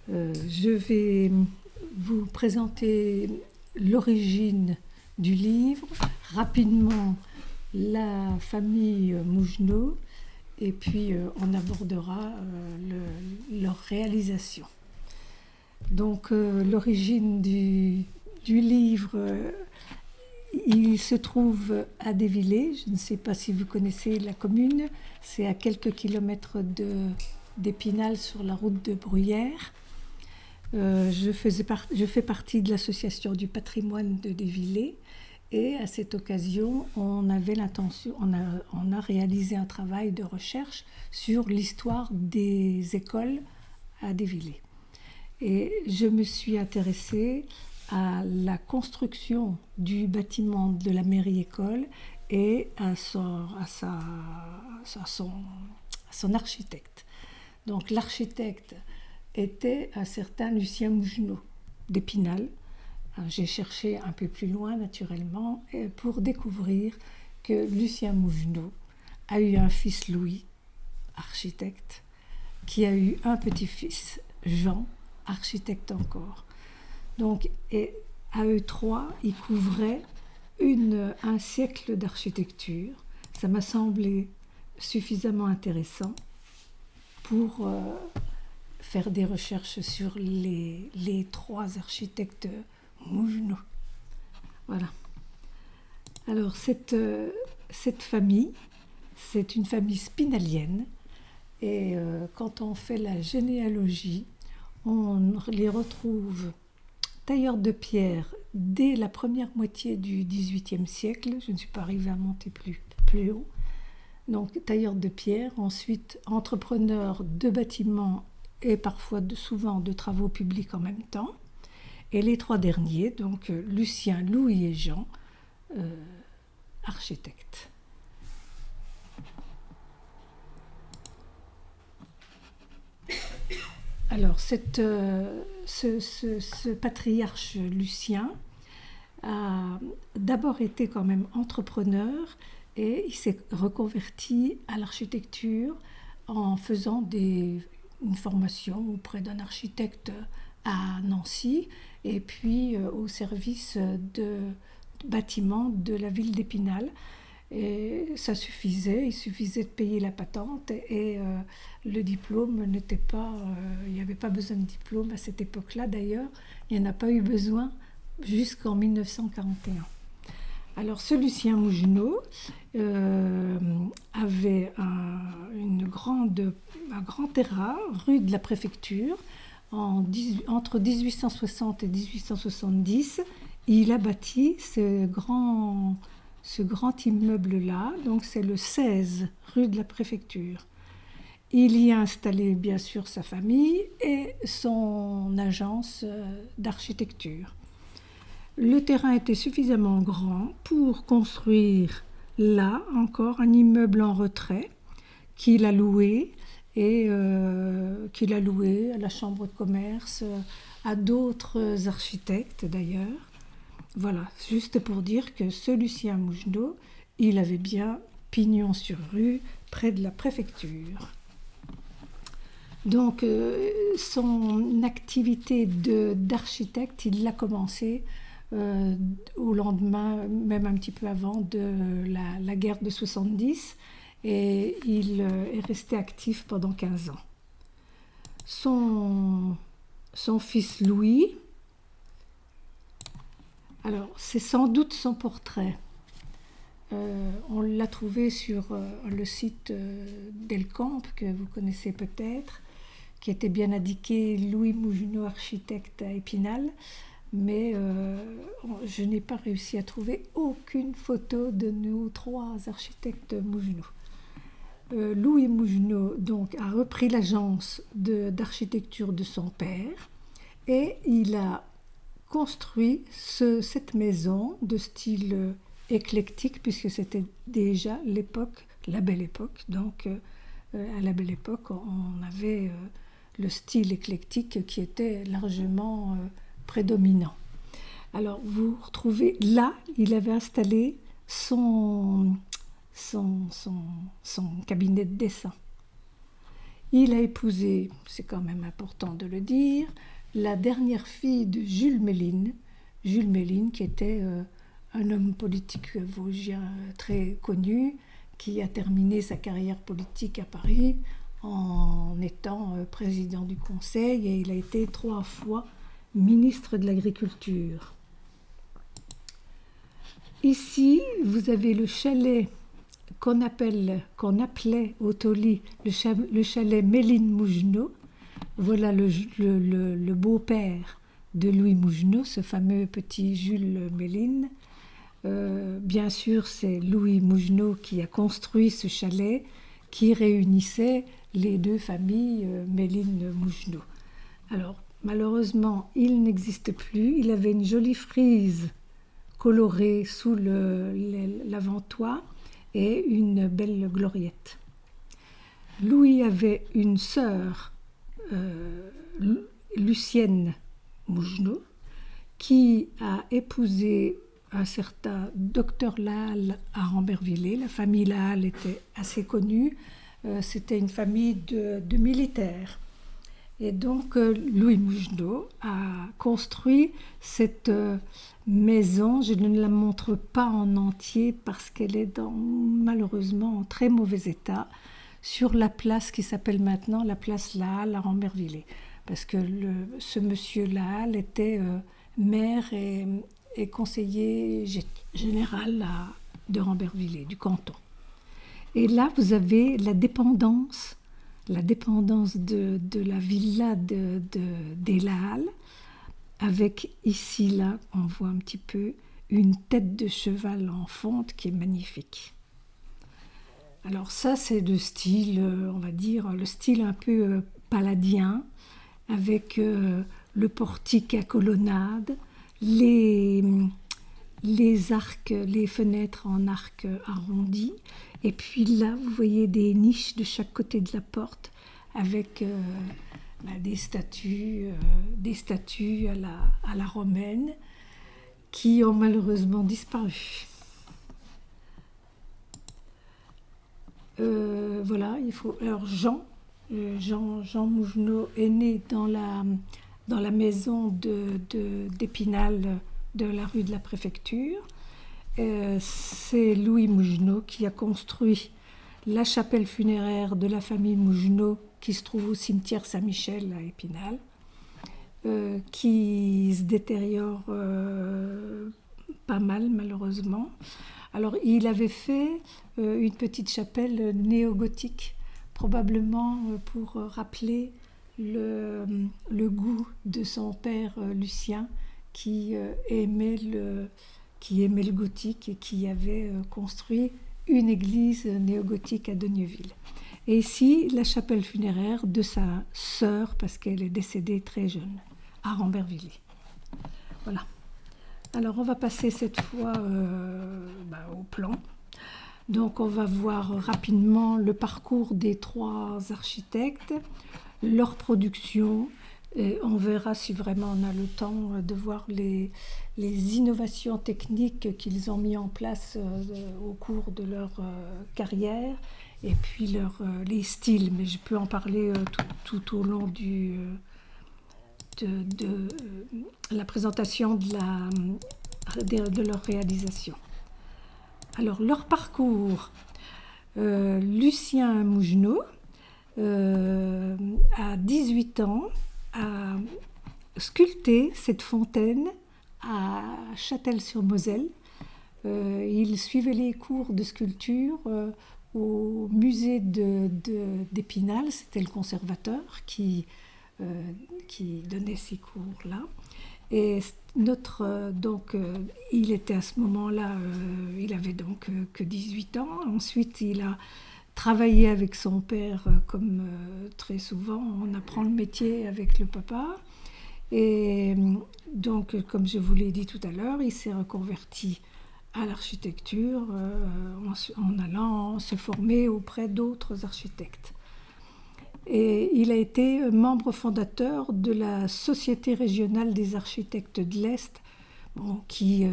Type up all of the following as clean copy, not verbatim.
Je vais vous présenter l'origine du livre, rapidement la famille Mougenot, et puis on abordera leur réalisation. Donc l'origine du livre, il se trouve à Dévillers. Je ne sais pas si vous connaissez la commune, c'est à quelques kilomètres d'Épinal sur la route de Bruyères. Je fais partie de l'association du patrimoine de Dévillers, et à cette occasion, on a réalisé un travail de recherche sur l'histoire des écoles à Dévillers. Et je me suis intéressée à la construction du bâtiment de la mairie-école et à son architecte. Donc l'architecte était un certain Lucien Mougenot d'Épinal. J'ai cherché un peu plus loin, naturellement, pour découvrir que Lucien Mougenot a eu un fils Louis, architecte, qui a eu un petit-fils, Jean, architecte encore. Donc, et à eux trois, ils couvraient un siècle d'architecture. Ça m'a semblé suffisamment intéressant pour faire des recherches sur les trois architectes Mougenot. Voilà. Alors, cette famille, c'est une famille spinalienne, et quand on fait la généalogie, on les retrouve tailleurs de pierre dès la première moitié du XVIIIe siècle. Je ne suis pas arrivée à monter plus haut. Donc, tailleurs de pierre, ensuite entrepreneurs de bâtiments et parfois souvent de travaux publics en même temps. Et les trois derniers, donc Lucien, Louis et Jean, architectes. Alors, ce patriarche Lucien a d'abord été quand même entrepreneur, et il s'est reconverti à l'architecture en faisant une formation auprès d'un architecte à Nancy, et puis au service de bâtiments de la ville d'Épinal. Et ça suffisait, il suffisait de payer la patente, et le diplôme n'était pas... il n'y avait pas besoin de diplôme à cette époque-là, d'ailleurs. Il n'y en a pas eu besoin jusqu'en 1941. Alors, ce Lucien Mougenot avait un grand terrain rue de la Préfecture. Entre 1860 et 1870, il a bâti ce grand immeuble-là, donc c'est le 16 rue de la Préfecture. Il y a installé bien sûr sa famille et son agence d'architecture. Le terrain était suffisamment grand pour construire là encore un immeuble en retrait qu'il a loué, et qu'il a loué à la Chambre de commerce, à d'autres architectes d'ailleurs. Voilà, juste pour dire que ce Lucien Mougenot, il avait bien pignon sur rue, près de la préfecture. Donc, son activité d'architecte, il l'a commencé au lendemain, même un petit peu avant, de la guerre de 70, et il est resté actif pendant 15 ans. Son fils Louis, alors c'est sans doute son portrait. On l'a trouvé sur le site d'Elcamp, que vous connaissez peut-être, qui était bien indiqué Louis Mougenot, architecte à Épinal, mais je n'ai pas réussi à trouver aucune photo de nos trois architectes Mougenot. Louis Mougenot donc, a repris l'agence d'architecture de son père, et il a construit cette maison de style éclectique, puisque c'était déjà la belle époque. Donc, à la belle époque, on avait le style éclectique qui était largement prédominant. Alors, vous retrouvez là, il avait installé son cabinet de dessin. Il a épousé, c'est quand même important de le dire, la dernière fille de Jules Méline. Jules Méline, qui était un homme politique vosgien très connu, qui a terminé sa carrière politique à Paris en étant président du Conseil, et il a été 3 fois ministre de l'Agriculture. Ici, vous avez le chalet qu'on appelait au Tauly le chalet Méline-Mougenot. Voilà le beau-père de Louis Mougenot, ce fameux petit Jules Méline. Bien sûr, c'est Louis Mougenot qui a construit ce chalet qui réunissait les 2 familles Méline-Mougenot. Alors, malheureusement, il n'existe plus. Il avait une jolie frise colorée sous l'avant-toit et une belle gloriette. Louis avait une sœur, Lucienne Mougenot, qui a épousé un certain docteur Lahalle à Rambervillers. La famille Lahalle était assez connue. C'était une famille de militaires. Et donc, Louis Mougenot a construit cette maison. Je ne la montre pas en entier parce qu'elle est malheureusement en très mauvais état, sur la place qui s'appelle maintenant la place Lahalle à Rambervillers. Parce que ce monsieur Lahalle était maire et conseiller général de Rambervillers, du canton. Et là, vous avez la dépendance de la villa des Lahalle, avec ici, là, on voit un petit peu une tête de cheval en fonte qui est magnifique. Alors ça, c'est le style, on va dire, le style un peu palladien, avec le portique à colonnade, les arcs, les fenêtres en arc arrondi. Et puis là, vous voyez des niches de chaque côté de la porte avec des statues à la romaine qui ont malheureusement disparu. Voilà, il faut. Alors Jean Mougenot est né dans la maison d'Épinal de la rue de la Préfecture. C'est Louis Mougenot qui a construit la chapelle funéraire de la famille Mougenot qui se trouve au cimetière Saint-Michel à Épinal, qui se détériore pas mal malheureusement. Alors il avait fait une petite chapelle néo-gothique, probablement pour rappeler le goût de son père Lucien qui aimait le gothique et qui avait construit une église néo-gothique à Denieville. Et ici, la chapelle funéraire de sa sœur, parce qu'elle est décédée très jeune, à Rambervillers. Voilà. Alors, on va passer cette fois au plan. Donc, on va voir rapidement le parcours des 3 architectes, leur production, et on verra si vraiment on a le temps de voir les innovations techniques qu'ils ont mis en place au cours de leur carrière, et puis les styles. Mais je peux en parler tout au long de la présentation de leur réalisation. Alors, leur parcours. Lucien Mougenot, à 18 ans, a sculpté cette fontaine à Châtel-sur-Moselle. Il suivait les cours de sculpture au musée d'Épinal. C'était le conservateur qui donnait ces cours-là. Et il était à ce moment-là, il avait donc que 18 ans. Ensuite, il a travaillé avec son père, comme très souvent, on apprend le métier avec le papa. Et donc, comme je vous l'ai dit tout à l'heure, il s'est reconverti à l'architecture en allant se former auprès d'autres architectes. Et il a été membre fondateur de la Société régionale des architectes de l'Est, qui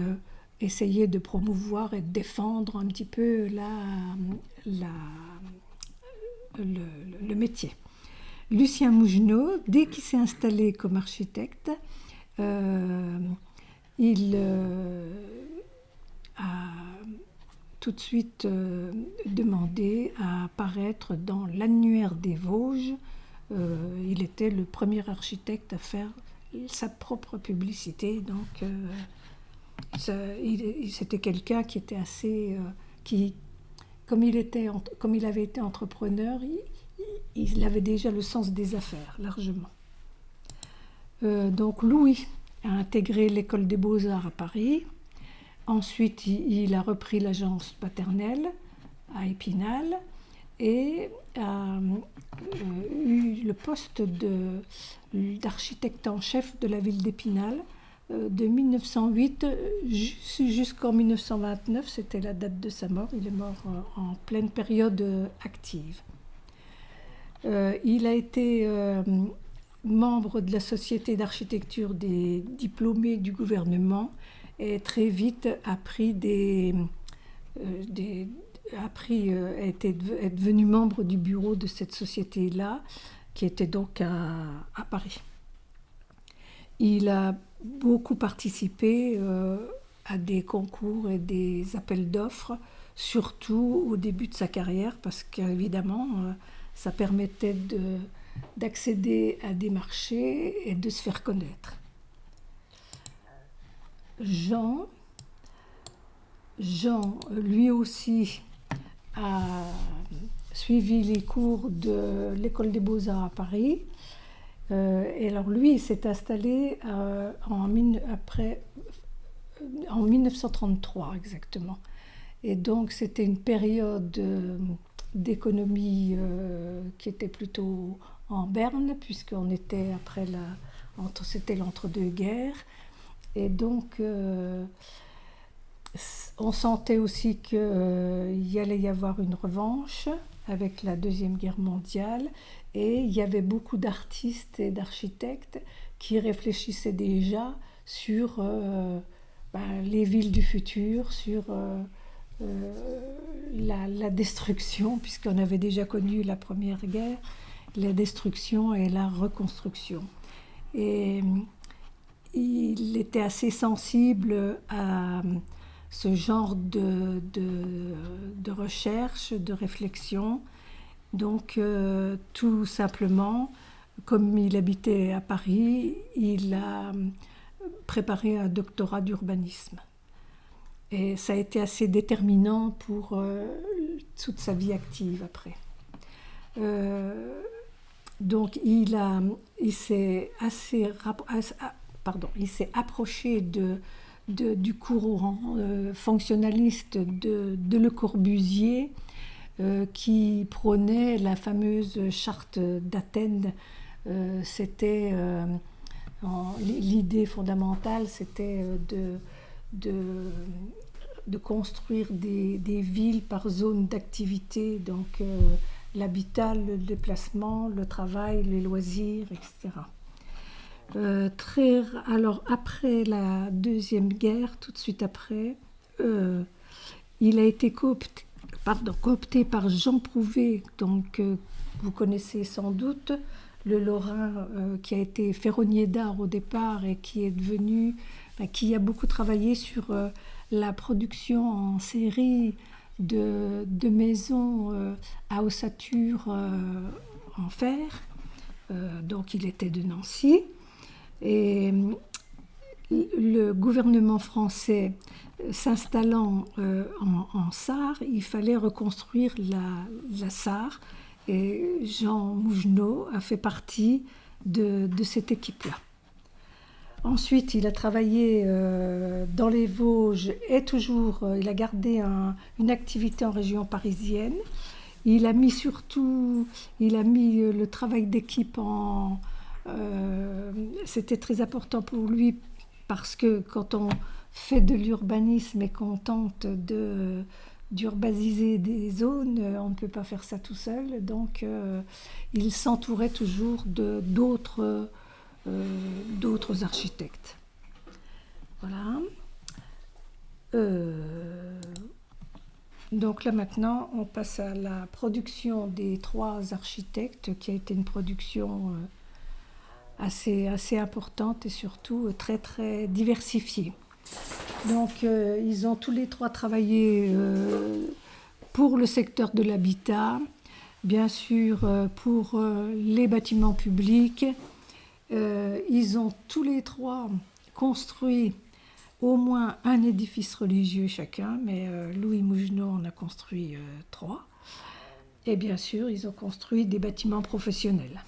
essayait de promouvoir et de défendre un petit peu le métier. Lucien Mougenot, dès qu'il s'est installé comme architecte, il a tout de suite demandé à apparaître dans l'Annuaire des Vosges. Il était le premier architecte à faire sa propre publicité, donc c'était quelqu'un qui était assez... comme il avait été entrepreneur, il avait déjà le sens des affaires, largement. Donc Louis a intégré l'école des Beaux-Arts à Paris. Ensuite, il a repris l'agence paternelle à Épinal et a eu le poste d'architecte en chef de la ville d'Épinal de 1908 jusqu'en 1929. C'était la date de sa mort. Il est mort en pleine période active. Il a été membre de la Société d'architecture des diplômés du gouvernement et très vite est devenu membre du bureau de cette société-là, qui était donc à Paris. Il a beaucoup participé à des concours et des appels d'offres, surtout au début de sa carrière, parce qu'évidemment, ça permettait d'accéder à des marchés et de se faire connaître. Jean, lui aussi, a suivi les cours de l'École des Beaux-Arts à Paris. Et alors lui, il s'est installé en 1933 exactement. Et donc c'était une période d'économie qui était plutôt en berne, puisqu'on était c'était l'entre-deux-guerres. Et donc, on sentait aussi qu'il y allait y avoir une revanche avec la Deuxième Guerre mondiale. Et il y avait beaucoup d'artistes et d'architectes qui réfléchissaient déjà sur les villes du futur, sur la destruction, puisqu'on avait déjà connu la Première Guerre, la destruction et la reconstruction. Et il était assez sensible à ce genre de recherche, de réflexion. Donc, tout simplement, comme il habitait à Paris, il a préparé un doctorat d'urbanisme. Et ça a été assez déterminant pour toute sa vie active après. Donc, il s'est approché du courant fonctionnaliste de Le Corbusier, qui prônait la fameuse charte d'Athènes. L'idée fondamentale, c'était de construire des villes par zone d'activité, donc l'habitat, le déplacement, le travail, les loisirs, etc. Alors après la Deuxième Guerre, tout de suite après, il a été coopté par Jean Prouvé, donc vous connaissez sans doute, le Lorrain qui a été ferronnier d'art au départ et qui a beaucoup travaillé sur la production en série de maisons à ossature en fer. Donc il était de Nancy. Et le gouvernement français s'installant en Sarre, il fallait reconstruire la Sarre. Et Jean Mougenot a fait partie de cette équipe-là. Ensuite, il a travaillé dans les Vosges et il a gardé une activité en région parisienne. Il a mis le travail d'équipe c'était très important pour lui, parce que quand on fait de l'urbanisme et qu'on tente d'urbaniser des zones, on ne peut pas faire ça tout seul. Donc, il s'entourait toujours d'autres architectes. Voilà. Donc là maintenant, on passe à la production des 3 architectes, qui a été une production assez importante et surtout très très diversifiée. Donc ils ont tous les 3 travaillé pour le secteur de l'habitat, bien sûr pour les bâtiments publics. Ils ont tous les 3 construit au moins un édifice religieux chacun, mais Louis Mougenot en a construit 3. Et bien sûr, ils ont construit des bâtiments professionnels.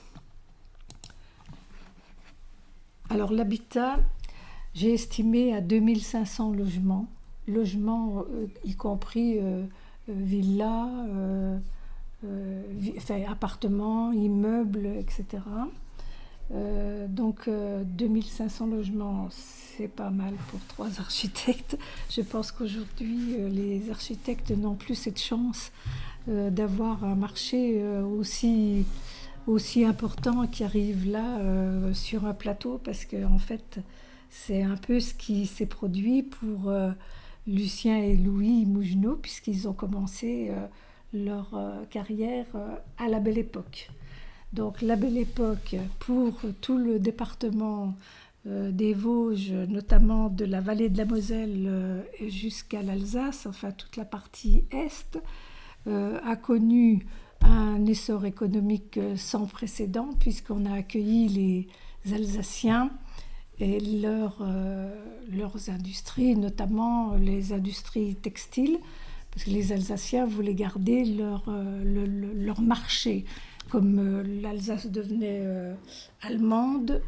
Alors l'habitat, j'ai estimé à 2500 logements, y compris villas, appartements, immeubles, etc. Donc 2500 logements, c'est pas mal pour 3 architectes. Je pense qu'aujourd'hui, les architectes n'ont plus cette chance d'avoir un marché aussi important qui arrive là sur un plateau, parce que en fait, c'est un peu ce qui s'est produit pour Lucien et Louis Mougenot, puisqu'ils ont commencé leur carrière à la Belle Époque. Donc la Belle Époque, pour tout le département des Vosges, notamment de la vallée de la Moselle jusqu'à l'Alsace, enfin toute la partie est, a connu un essor économique sans précédent, puisqu'on a accueilli les Alsaciens et leurs industries, notamment les industries textiles, parce que les Alsaciens voulaient garder leur marché. Comme l'Alsace devenait allemande,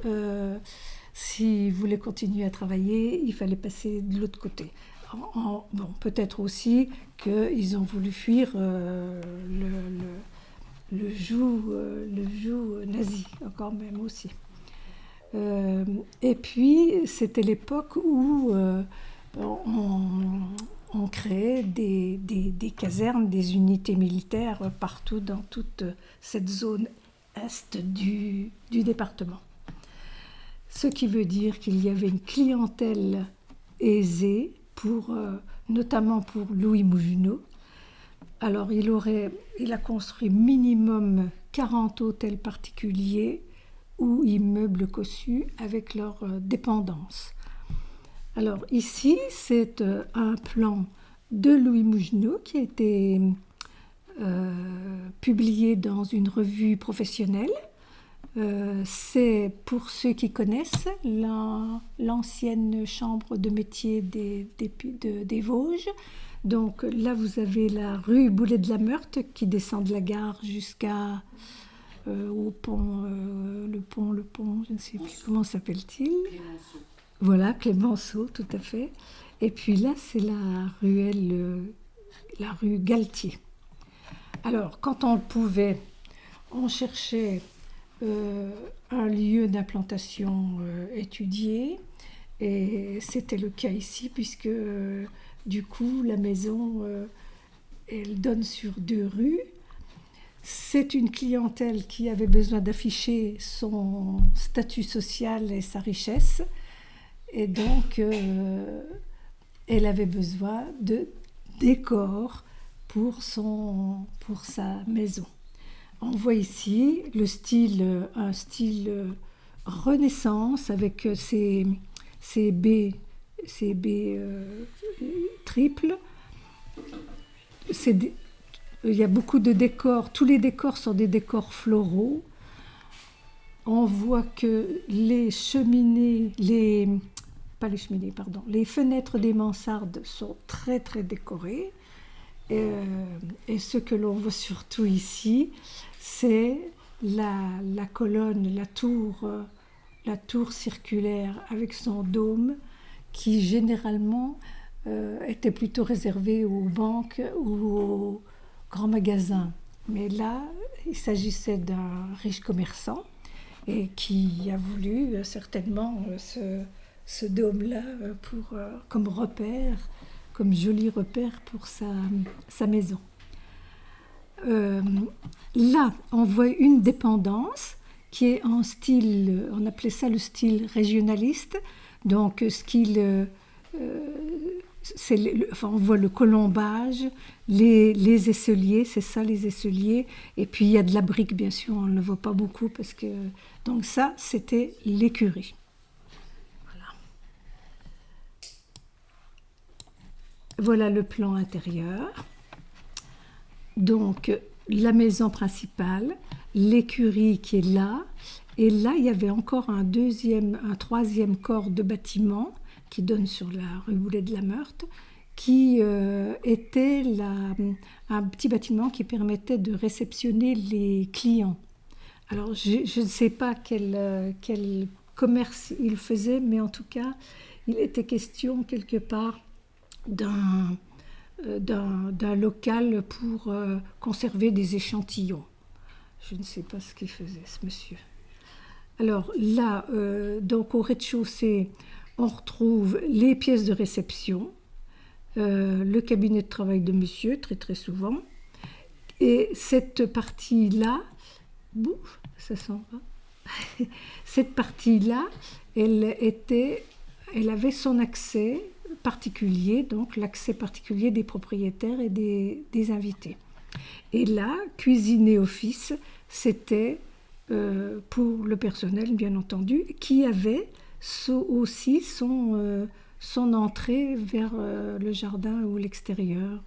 s'ils voulaient continuer à travailler, il fallait passer de l'autre côté. Bon, peut-être aussi qu'ils ont voulu fuir le joug nazi, quand même aussi. Et puis, c'était l'époque où on créait des casernes, des unités militaires partout dans toute cette zone est du département. Ce qui veut dire qu'il y avait une clientèle aisée, notamment pour Louis Mougenot. Alors il a construit minimum 40 hôtels particuliers ou immeubles cossus avec leurs dépendances. Alors ici, c'est un plan de Louis Mougenot qui a été publié dans une revue professionnelle. C'est, pour ceux qui connaissent, l'ancienne chambre de métier des Vosges. Donc là, vous avez la rue Boulet de la Meurthe qui descend de la gare jusqu'à au pont, le pont, je ne sais plus comment s'appelle-t-il. Clémenceau. Voilà, Clémenceau, tout à fait. Et puis là, c'est la rue Galtier. Alors, quand on le pouvait, on cherchait un lieu d'implantation étudié, et c'était le cas ici, puisque du coup, la maison, elle donne sur 2 rues. C'est une clientèle qui avait besoin d'afficher son statut social et sa richesse. Et donc, elle avait besoin de décors pour sa maison. On voit ici un style Renaissance avec ces baies triples. Il y a beaucoup de décors. Tous les décors sont des décors floraux. On voit que les fenêtres des mansardes sont très très décorées. Et ce que l'on voit surtout ici, c'est la colonne, la tour circulaire avec son dôme, qui généralement était plutôt réservée aux banques ou aux grands magasins. Mais là, il s'agissait d'un riche commerçant et qui a voulu certainement ce dôme-là comme repère, comme joli repère pour sa maison. Là, on voit une dépendance qui est en style, on appelait ça le style régionaliste, donc enfin, on voit le colombage, les aisseliers, c'est ça les aisseliers, et puis il y a de la brique bien sûr, on ne le voit pas beaucoup parce que... Donc ça, c'était l'écurie. Voilà. Voilà le plan intérieur. Donc la maison principale, l'écurie qui est là, et là il y avait encore un troisième corps de bâtiment qui donne sur la rue Boulet-de-la-Meurthe, qui était un petit bâtiment qui permettait de réceptionner les clients. Alors, je ne sais pas quel commerce il faisait, mais en tout cas, il était question quelque part d'un local pour conserver des échantillons. Je ne sais pas ce qu'il faisait, ce monsieur. Alors là, donc au rez-de-chaussée, on retrouve les pièces de réception, le cabinet de travail de monsieur, très très souvent. Et cette partie-là, ça sent pas. Cette partie-là, elle avait son accès particulier, donc l'accès particulier des propriétaires et des invités. Et là, cuisine et office, c'était pour le personnel, bien entendu, qui avait aussi son entrée vers le jardin ou l'extérieur,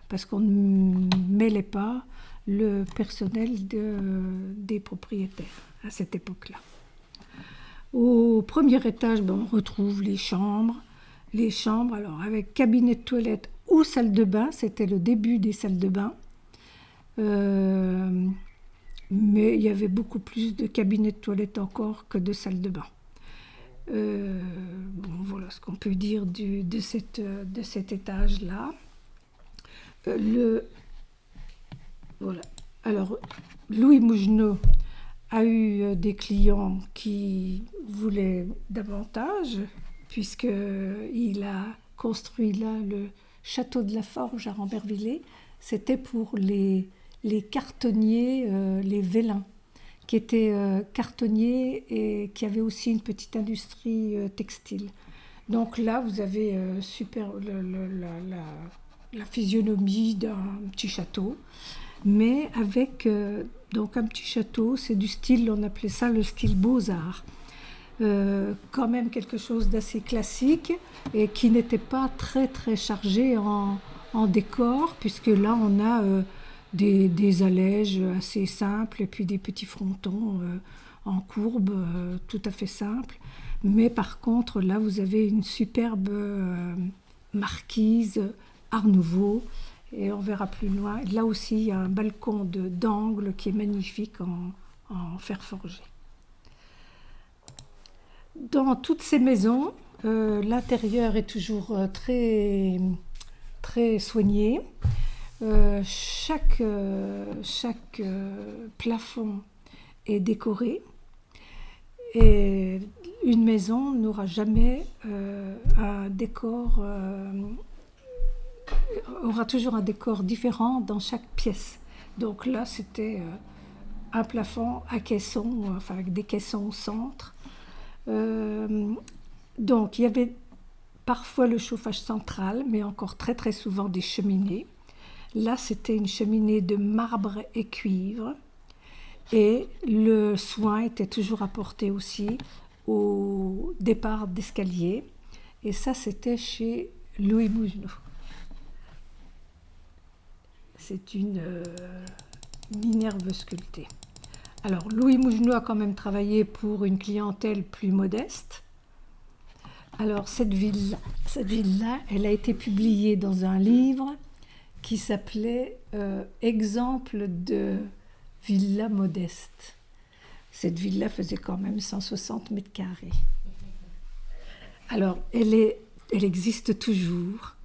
parce qu'on ne mêlait pas le personnel des propriétaires à cette époque-là. Au premier étage, on retrouve les chambres, alors avec cabinet de toilette ou salle de bain, c'était le début des salles de bain. Mais il y avait beaucoup plus de cabinets de toilette encore que de salles de bain. Voilà ce qu'on peut dire de cet étage-là. Voilà. Alors, Louis Mougenot a eu des clients qui voulaient davantage, puisqu'il a construit là le château de la Forge à Rambervillers. C'était pour les cartonniers, les Vélins, qui étaient cartonniers et qui avaient aussi une petite industrie textile. Donc là, vous avez la physionomie d'un petit château, mais avec donc un petit château, c'est du style, on appelait ça le style Beaux-Arts. Quand même quelque chose d'assez classique et qui n'était pas très très chargé en décor, puisque là on a des allèges assez simples et puis des petits frontons en courbe tout à fait simples. Mais par contre là vous avez une superbe marquise Art Nouveau, et on verra plus loin. Là aussi il y a un balcon d'angle qui est magnifique en fer forgé. Dans toutes ces maisons, l'intérieur est toujours très, très soigné. Chaque plafond est décoré. Et une maison n'aura jamais un décor, aura toujours un décor différent dans chaque pièce. Donc là, c'était un plafond à caissons, enfin avec des caissons au centre. Donc il y avait parfois le chauffage central, mais encore très très souvent des cheminées. Là, c'était une cheminée de marbre et cuivre. Et le soin était toujours apporté aussi au départ d'escalier. Et ça, c'était chez Louis Mougenot. C'est une Minerve sculptée. Alors, Louis Mougenot a quand même travaillé pour une clientèle plus modeste. Alors, cette ville-là, elle a été publiée dans un livre qui s'appelait Exemple de villa modeste. Cette villa faisait quand même 160 mètres carrés. Alors, elle existe toujours.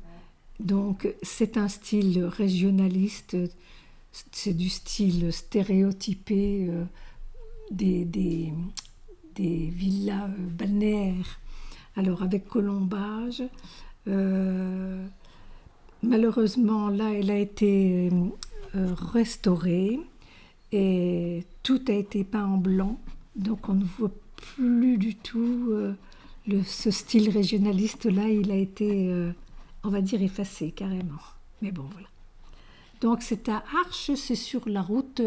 Donc, c'est un style régionaliste. C'est du style stéréotypé des villas balnéaires. Alors, avec colombage. Malheureusement, là, elle a été restaurée et tout a été peint en blanc. Donc, on ne voit plus du tout ce style régionaliste-là. Il a été on va dire effacée carrément. Mais bon, voilà. Donc c'est à Arches, c'est sur la route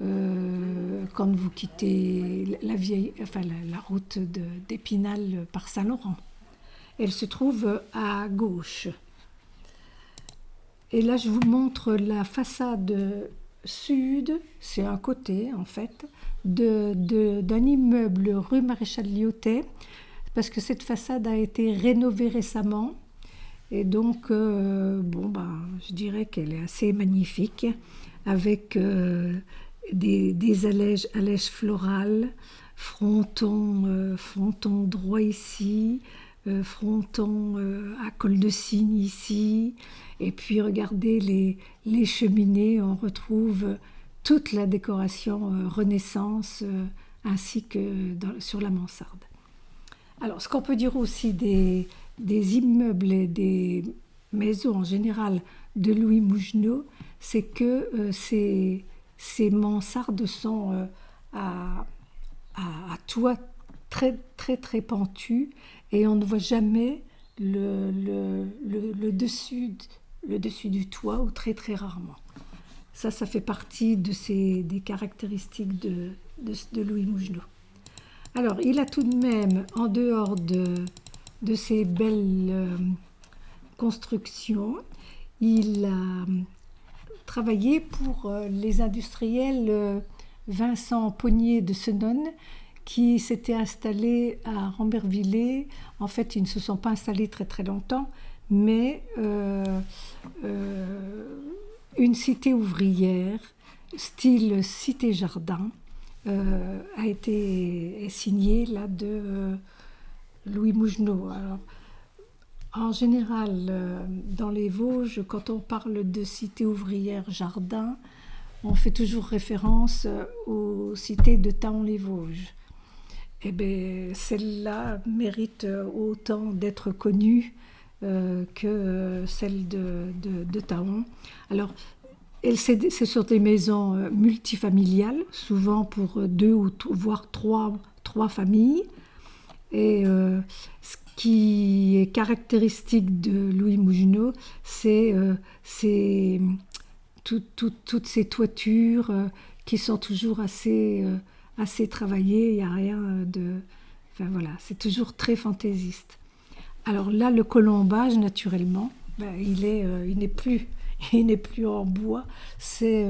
quand vous quittez la route d'Épinal par Saint-Laurent. Elle se trouve à gauche. Et là, je vous montre la façade sud, c'est un côté en fait, d'un immeuble rue Maréchal Lyotet, parce que cette façade a été rénovée récemment. Et donc, je dirais qu'elle est assez magnifique, avec des allèges florales, fronton droit ici, fronton à col de cygne ici, et puis regardez les cheminées, on retrouve toute la décoration Renaissance, ainsi que sur la mansarde. Alors, ce qu'on peut dire aussi des immeubles et des maisons en général de Louis Mougenot, c'est que ces mansardes sont à toit très très très pentu, et on ne voit jamais le dessus du toit, ou très très rarement. Ça fait partie des caractéristiques de Louis Mougenot. Alors, il a tout de même, en dehors de ces belles constructions, il a travaillé pour les industriels Vincent Pognier de Senones, qui s'étaient installés à Rambervillers. En fait, ils ne se sont pas installés très très longtemps, mais une cité ouvrière, style cité-jardin, a été signée là de Louis Mougenot. Alors, en général, dans les Vosges, quand on parle de cité ouvrière jardin, on fait toujours référence aux cités de Thaon-les-Vosges. Eh bien, celle-là mérite autant d'être connue que celle de Thaon. Alors, c'est sur des maisons multifamiliales, souvent pour 2 ou voire 3 familles. Et ce qui est caractéristique de Louis Mougenot, c'est toutes ces toitures qui sont toujours assez travaillées. Il n'y a rien de... Enfin voilà, c'est toujours très fantaisiste. Alors là, le colombage, naturellement, il n'est plus en bois, c'est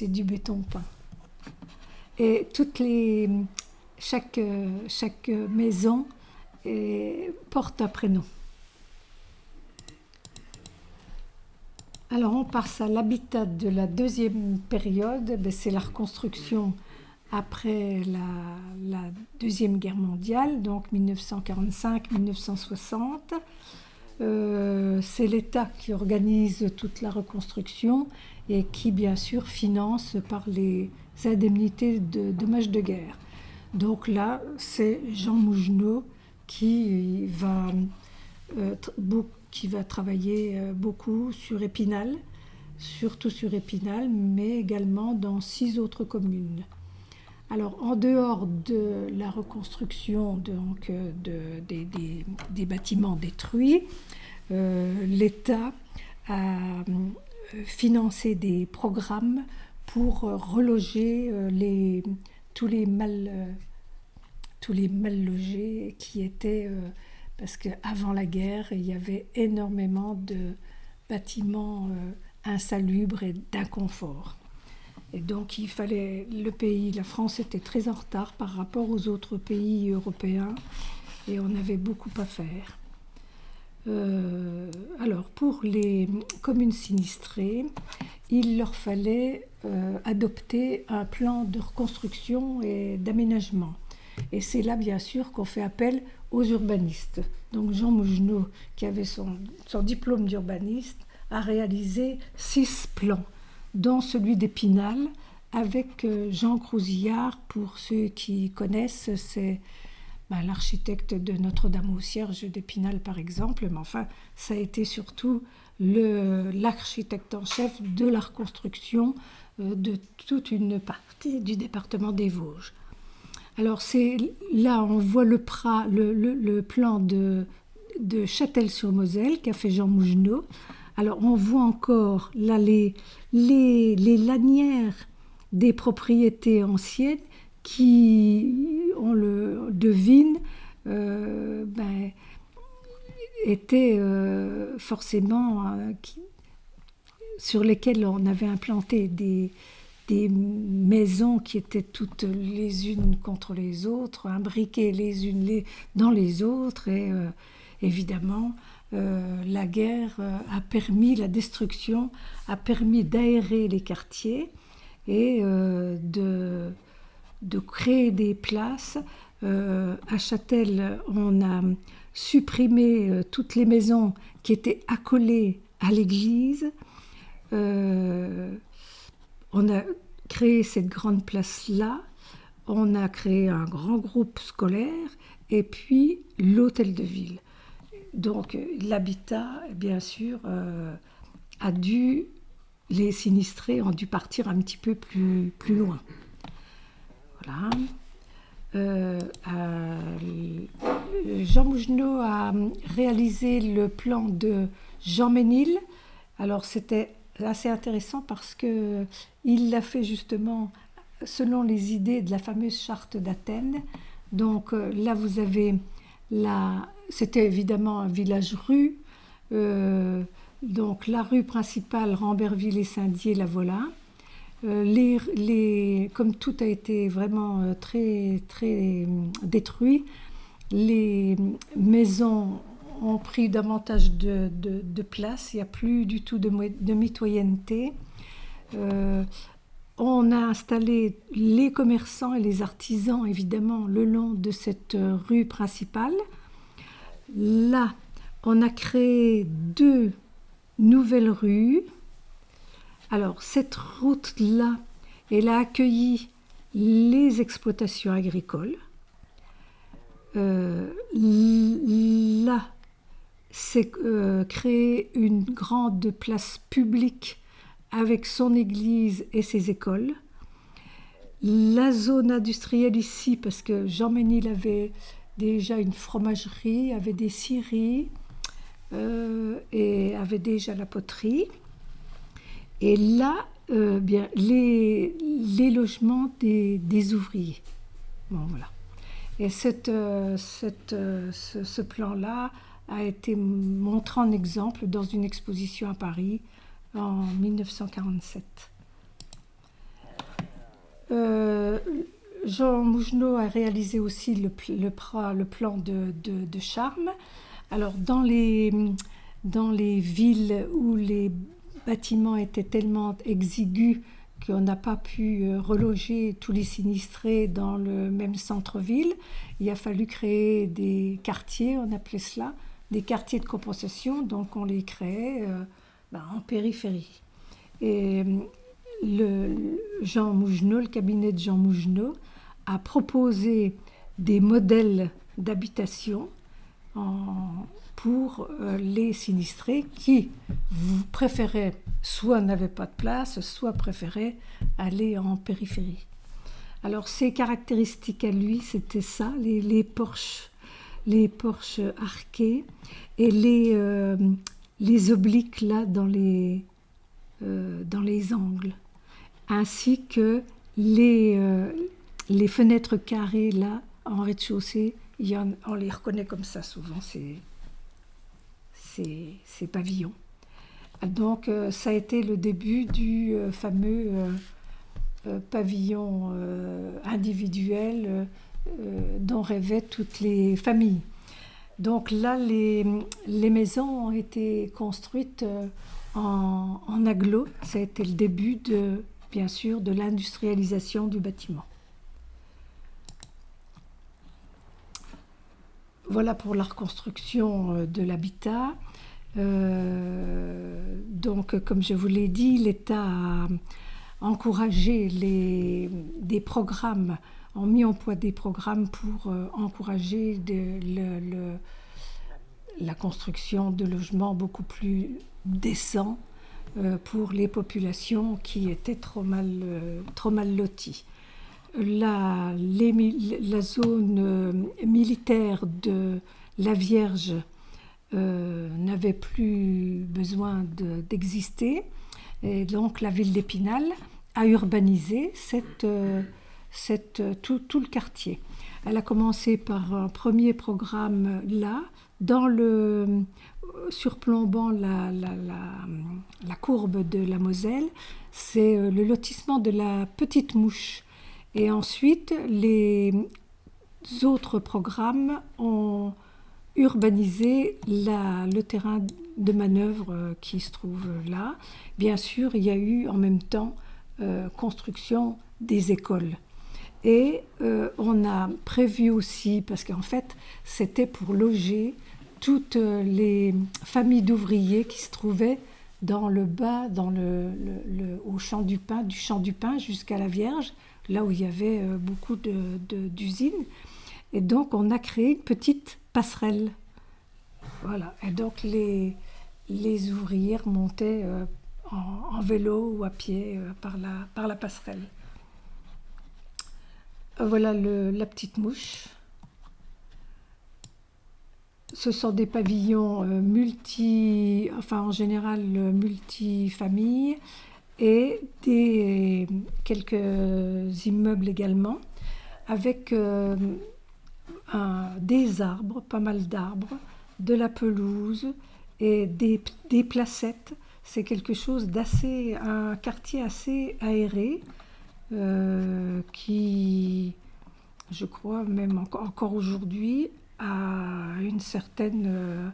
du béton peint. Et chaque maison porte un prénom. Alors on passe à l'habitat de la deuxième période, c'est la reconstruction après la Deuxième Guerre mondiale, donc 1945-1960. C'est l'État qui organise toute la reconstruction et qui, bien sûr, finance par les indemnités de dommages de guerre. Donc là, c'est Jean Mougenot qui va travailler beaucoup sur Épinal, surtout sur Épinal, mais également dans 6 autres communes. Alors, en dehors de la reconstruction des bâtiments détruits, l'État a financé des programmes pour reloger tous les mal logés qui étaient... parce qu'avant la guerre, il y avait énormément de bâtiments insalubres et d'inconfort. Et donc, la France était très en retard par rapport aux autres pays européens, et on avait beaucoup à faire. Alors, pour les communes sinistrées, il leur fallait adopter un plan de reconstruction et d'aménagement. Et c'est là, bien sûr, qu'on fait appel aux urbanistes. Donc, Jean Mougenot, qui avait son diplôme d'urbaniste, a réalisé 6 plans, dont celui d'Épinal, avec Jean Crouzillard. Pour ceux qui connaissent, c'est l'architecte de Notre-Dame-aux-Cierges d'Épinal, par exemple. Mais enfin, ça a été surtout l'architecte en chef de la reconstruction de toute une partie du département des Vosges. Alors là, on voit le plan de Châtel-sur-Moselle qu'a fait Jean Mougenot. Alors on voit encore là les lanières des propriétés anciennes qui, on le devine, étaient forcément sur lesquelles on avait implanté des maisons qui étaient toutes les unes contre les autres, imbriquées les unes dans les autres. Et évidemment, la guerre la destruction a permis d'aérer les quartiers et de créer des places. À Châtel, on a supprimé toutes les maisons qui étaient accolées à l'église. On a créé cette grande place-là. On a créé un grand groupe scolaire et puis l'hôtel de ville. Donc l'habitat, bien sûr, les sinistrés ont dû partir un petit peu plus loin. Voilà. Jean Mougenot a réalisé le plan de Jean Ménil. Alors c'était assez intéressant parce qu'il l'a fait justement selon les idées de la fameuse charte d'Athènes. Donc là vous avez c'était évidemment un village-rue. Donc la rue principale, Ramberville et Saint-Dié, la voilà. Comme tout a été vraiment très, très détruit, les maisons ont pris davantage de place, il n'y a plus du tout de mitoyenneté. On a installé les commerçants et les artisans, évidemment, le long de cette rue principale. Là, on a créé 2 nouvelles rues. Alors, cette route-là, elle a accueilli les exploitations agricoles. Là, c'est créé une grande place publique avec son église et ses écoles. La zone industrielle ici, parce que Jean Ménil avait déjà une fromagerie, avait des scieries et avait déjà la poterie. Et là, les logements des ouvriers. Bon, voilà. Et ce plan-là a été montré en exemple dans une exposition à Paris en 1947. Jean Mougenot a réalisé aussi le plan de Charmes. Alors, dans les villes où les bâtiments étaient tellement exigus qu'on n'a pas pu reloger tous les sinistrés dans le même centre-ville. Il a fallu créer des quartiers, on appelait cela, des quartiers de compensation, donc on les créait en périphérie. Et Jean Mougenot, le cabinet de Jean Mougenot, a proposé des modèles d'habitation pour les sinistrés qui préféraient, soit n'avaient pas de place, soit préféraient aller en périphérie. Alors ses caractéristiques à lui, c'était ça, les porches arqués et les obliques là dans les angles, ainsi que les fenêtres carrées là en rez-de-chaussée. On les reconnaît comme ça souvent, ces pavillons. Donc ça a été le début du fameux pavillon individuel dont rêvaient toutes les familles. Donc là, les maisons ont été construites en agglo. Ça a été le début, bien sûr, de l'industrialisation du bâtiment. Voilà pour la reconstruction de l'habitat. Donc, comme je vous l'ai dit, l'État a encouragé des programmes, ont mis en place des programmes pour encourager la construction de logements beaucoup plus décents pour les populations qui étaient trop mal loties. La zone militaire de la Vierge n'avait plus besoin d'exister. Et donc la ville d'Épinal a urbanisé tout le quartier. Elle a commencé par un premier programme là, surplombant la courbe de la Moselle, c'est le lotissement de la Petite Mouche. Et ensuite, les autres programmes ont urbanisé le terrain de manœuvre qui se trouve là. Bien sûr, il y a eu en même temps construction des écoles. Et on a prévu aussi, parce qu'en fait, c'était pour loger toutes les familles d'ouvriers qui se trouvaient dans le bas, au champ du pain jusqu'à la Vierge, là où il y avait beaucoup d'usines. Et donc, on a créé une petite passerelle. Voilà. Et donc, les ouvrières montaient en vélo ou à pied par la passerelle. Voilà la Petite Mouche. Ce sont des pavillons en général multifamilles et quelques immeubles également, avec des arbres, pas mal d'arbres, de la pelouse et des placettes. C'est quelque chose un quartier assez aéré, qui, je crois, même encore aujourd'hui, a une certaine...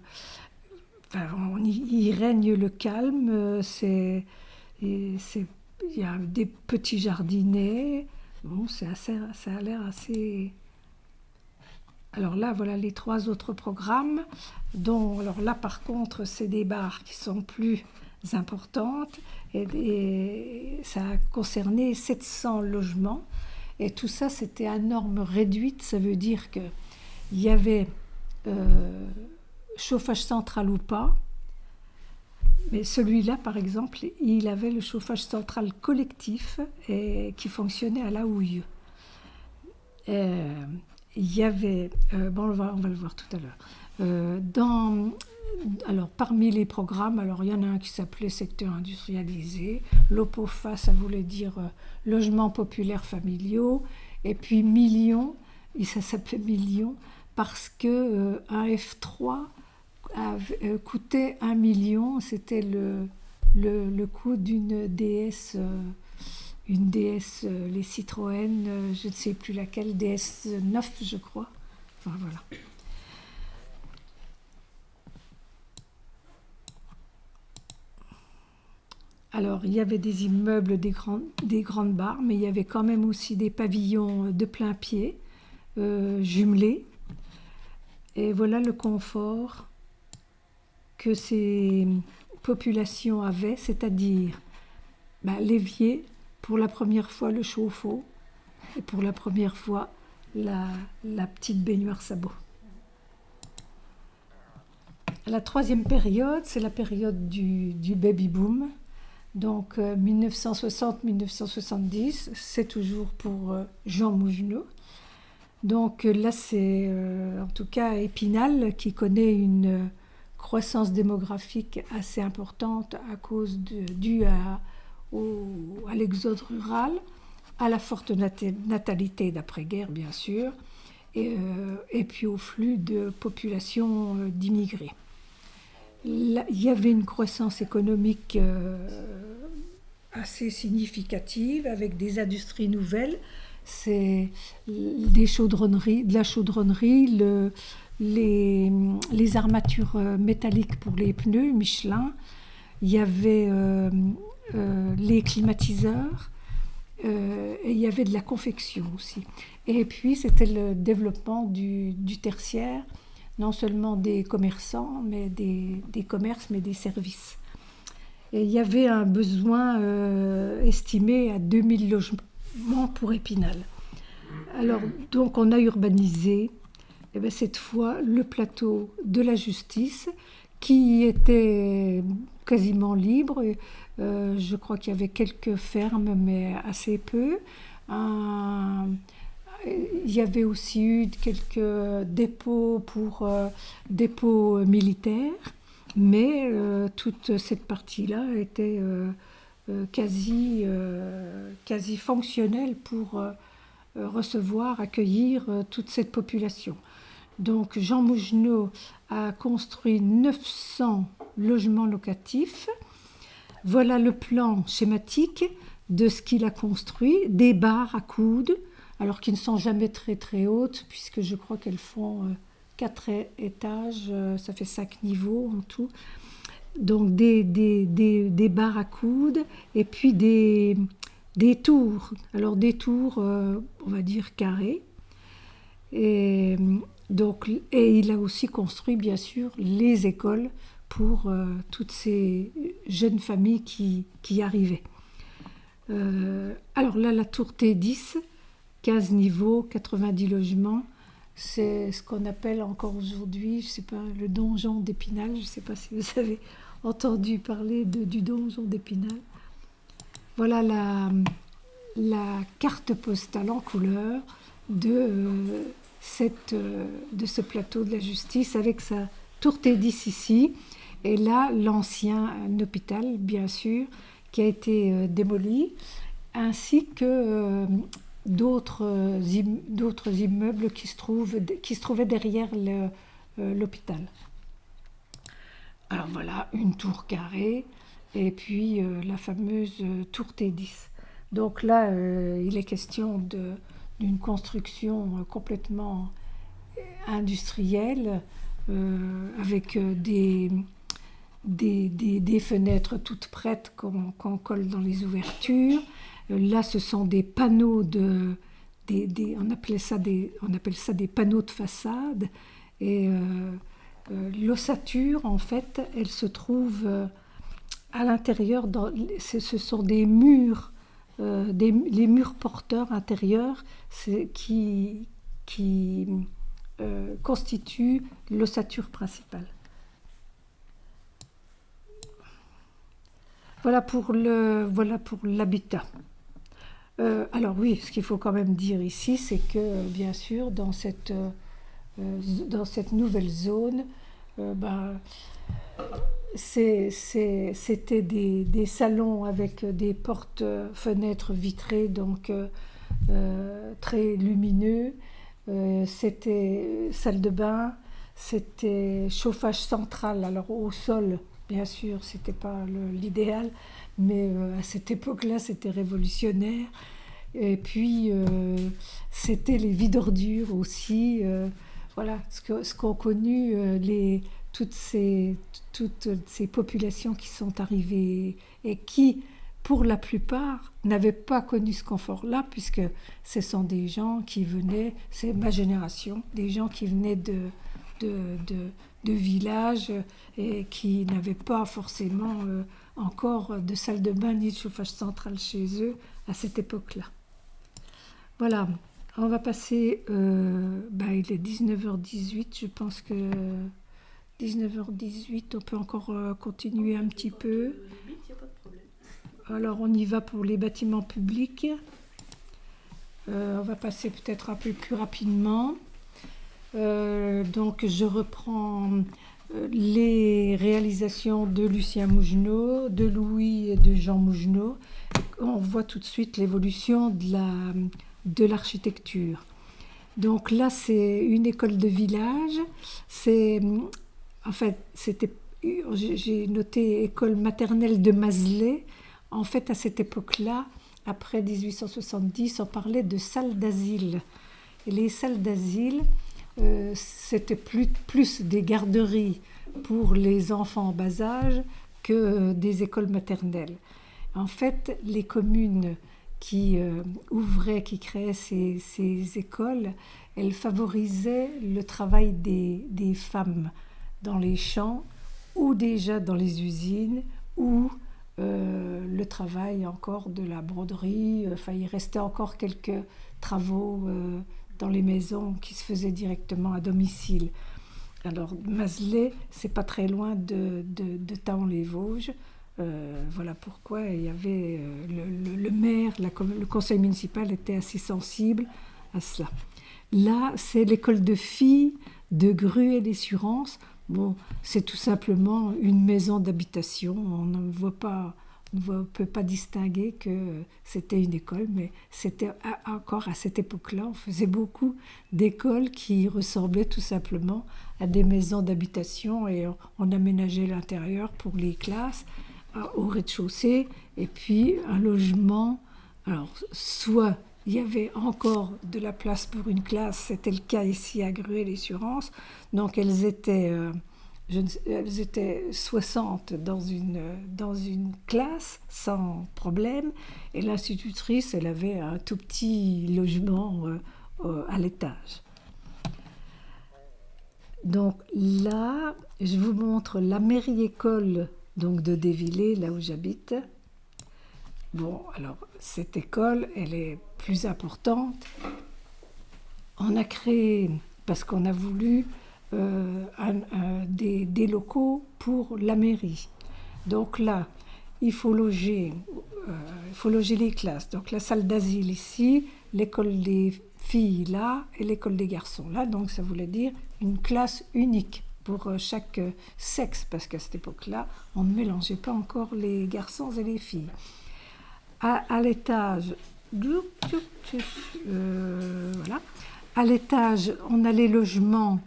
il règne le calme, il y a des petits jardinets, bon, ça a l'air assez... Alors là, voilà les 3 autres programmes, alors là, par contre, c'est des barres qui sont plus importantes, et ça a concerné 700 logements, et tout ça, c'était à norme réduite. Ça veut dire qu'il y avait chauffage central ou pas, mais celui-là, par exemple, il avait le chauffage central collectif qui fonctionnait à la houille. Il y avait, on va le voir tout à l'heure, alors parmi les programmes, alors il y en a un qui s'appelait secteur industrialisé, l'OPOFA, ça voulait dire logements populaires familiaux, et puis millions, ça s'appelait millions parce que un F3 coûtait 1 million, c'était le coût d'une DS, les Citroën, je ne sais plus laquelle, DS9 je crois, enfin voilà. Alors, il y avait des immeubles, des grandes barres, mais il y avait quand même aussi des pavillons de plein pied, jumelés. Et voilà le confort que ces populations avaient, c'est-à-dire l'évier, pour la première fois le chauffe-eau, et pour la première fois la petite baignoire sabot. La 3e période, c'est la période du baby-boom. Donc 1960-1970, c'est toujours pour Jean Mougenot. Donc là, c'est en tout cas Épinal qui connaît une croissance démographique assez importante à cause due à l'exode rural, à la forte natalité d'après-guerre, bien sûr, et puis au flux de population d'immigrés. Là, il y avait une croissance économique assez significative avec des industries nouvelles. C'est de la chaudronnerie, les armatures métalliques pour les pneus Michelin. Il y avait les climatiseurs, et il y avait de la confection aussi. Et puis c'était le développement du tertiaire, non seulement des commerçants, mais des commerces, mais des services. Et il y avait un besoin estimé à 2000 logements pour Épinal. Alors, donc, on a urbanisé, cette fois, le plateau de la Justice, qui était quasiment libre. Je crois qu'il y avait quelques fermes, mais assez peu. Un il y avait aussi eu quelques dépôts dépôts militaires, mais toute cette partie-là était quasi fonctionnelle pour recevoir, accueillir toute cette population. Donc Jean Mougenot a construit 900 logements locatifs. Voilà le plan schématique de ce qu'il a construit, des barres à coudes, alors qui ne sont jamais très très hautes, puisque je crois qu'elles font 4 étages, ça fait 5 niveaux en tout. Donc des barres à coudes, et puis des tours, alors des tours, on va dire carrées. Et il a aussi construit, bien sûr, les écoles pour toutes ces jeunes familles qui arrivaient. Alors là, la tour T10, 15 niveaux, 90 logements, c'est ce qu'on appelle encore aujourd'hui, je sais pas, le donjon d'Épinal. Je ne sais pas si vous avez entendu parler du donjon d'Épinal. Voilà la carte postale en couleur de ce plateau de la Justice, avec sa tour T10 ici, et là l'ancien hôpital, bien sûr, qui a été démoli, ainsi que d'autres immeubles qui se trouvaient derrière l'hôpital. Alors voilà, une tour carrée, et puis la fameuse tour T10. Donc là, il est question d'une construction complètement industrielle, avec des fenêtres toutes prêtes qu'on colle dans les ouvertures. Là, ce sont des panneaux on appelle ça des panneaux de façade. Et l'ossature, en fait, elle se trouve à l'intérieur. Ce sont des murs, les murs porteurs intérieurs qui constituent l'ossature principale. Voilà pour l'habitat. Alors oui, ce qu'il faut quand même dire ici, c'est que bien sûr, dans cette nouvelle zone, c'était des salons avec des portes-fenêtres vitrées, donc très lumineux. C'était salle de bain, c'était chauffage central, alors au sol. Bien sûr, ce n'était pas l'idéal, mais à cette époque-là, c'était révolutionnaire. Et puis, c'était les vides ordures aussi. Voilà, ce qu'ont connu toutes ces populations qui sont arrivées et qui, pour la plupart, n'avaient pas connu ce confort-là, puisque ce sont des gens qui venaient, c'est ma génération, des gens qui venaient de villages et qui n'avaient pas forcément encore de salle de bain ni de chauffage central chez eux à cette époque-là. Voilà, on va passer, il est 19h18, je pense que 19h18, on peut encore continuer un petit peu. Alors on y va pour les bâtiments publics. On va passer peut-être un peu plus rapidement. Donc je reprends les réalisations de Lucien Mougenot, de Louis et de Jean Mougenot. On voit tout de suite l'évolution de l'architecture. Donc là, c'est une école de village. J'ai noté école maternelle de Mazley. En fait, à cette époque-là, après 1870, on parlait de salles d'asile. Et les salles d'asile, c'était plus des garderies pour les enfants en bas âge que des écoles maternelles. En fait, les communes qui créaient ces écoles, elles favorisaient le travail des femmes dans les champs ou déjà dans les usines, ou le travail encore de la broderie. Il restait encore quelques travaux dans les maisons qui se faisaient directement à domicile. Alors Mazley, c'est pas très loin de Thaon-les-Vosges. Voilà pourquoi il y avait le maire, le conseil municipal était assez sensible à cela. Là, c'est l'école de filles de Gruet-les-Surences. Bon, c'est tout simplement une maison d'habitation. On ne peut pas distinguer que c'était une école, mais c'était encore à cette époque-là, on faisait beaucoup d'écoles qui ressemblaient tout simplement à des maisons d'habitation et on aménageait l'intérieur pour les classes au rez-de-chaussée et puis un logement. Alors, soit il y avait encore de la place pour une classe, c'était le cas ici à Gruet-les-Surences, donc elles étaient 60 dans une classe sans problème et l'institutrice, elle avait un tout petit logement à l'étage. Donc là, je vous montre la mairie-école donc de Dévillers, là où j'habite. Bon, alors cette école, elle est plus importante. On a créé, parce qu'on a voulu des locaux pour la mairie. Donc là, il faut loger les classes. Donc la salle d'asile ici, l'école des filles là et l'école des garçons là. Donc ça voulait dire une classe unique pour chaque sexe, parce qu'à cette époque-là, on ne mélangeait pas encore les garçons et les filles. À l'étage, voilà. À l'étage, on a les logements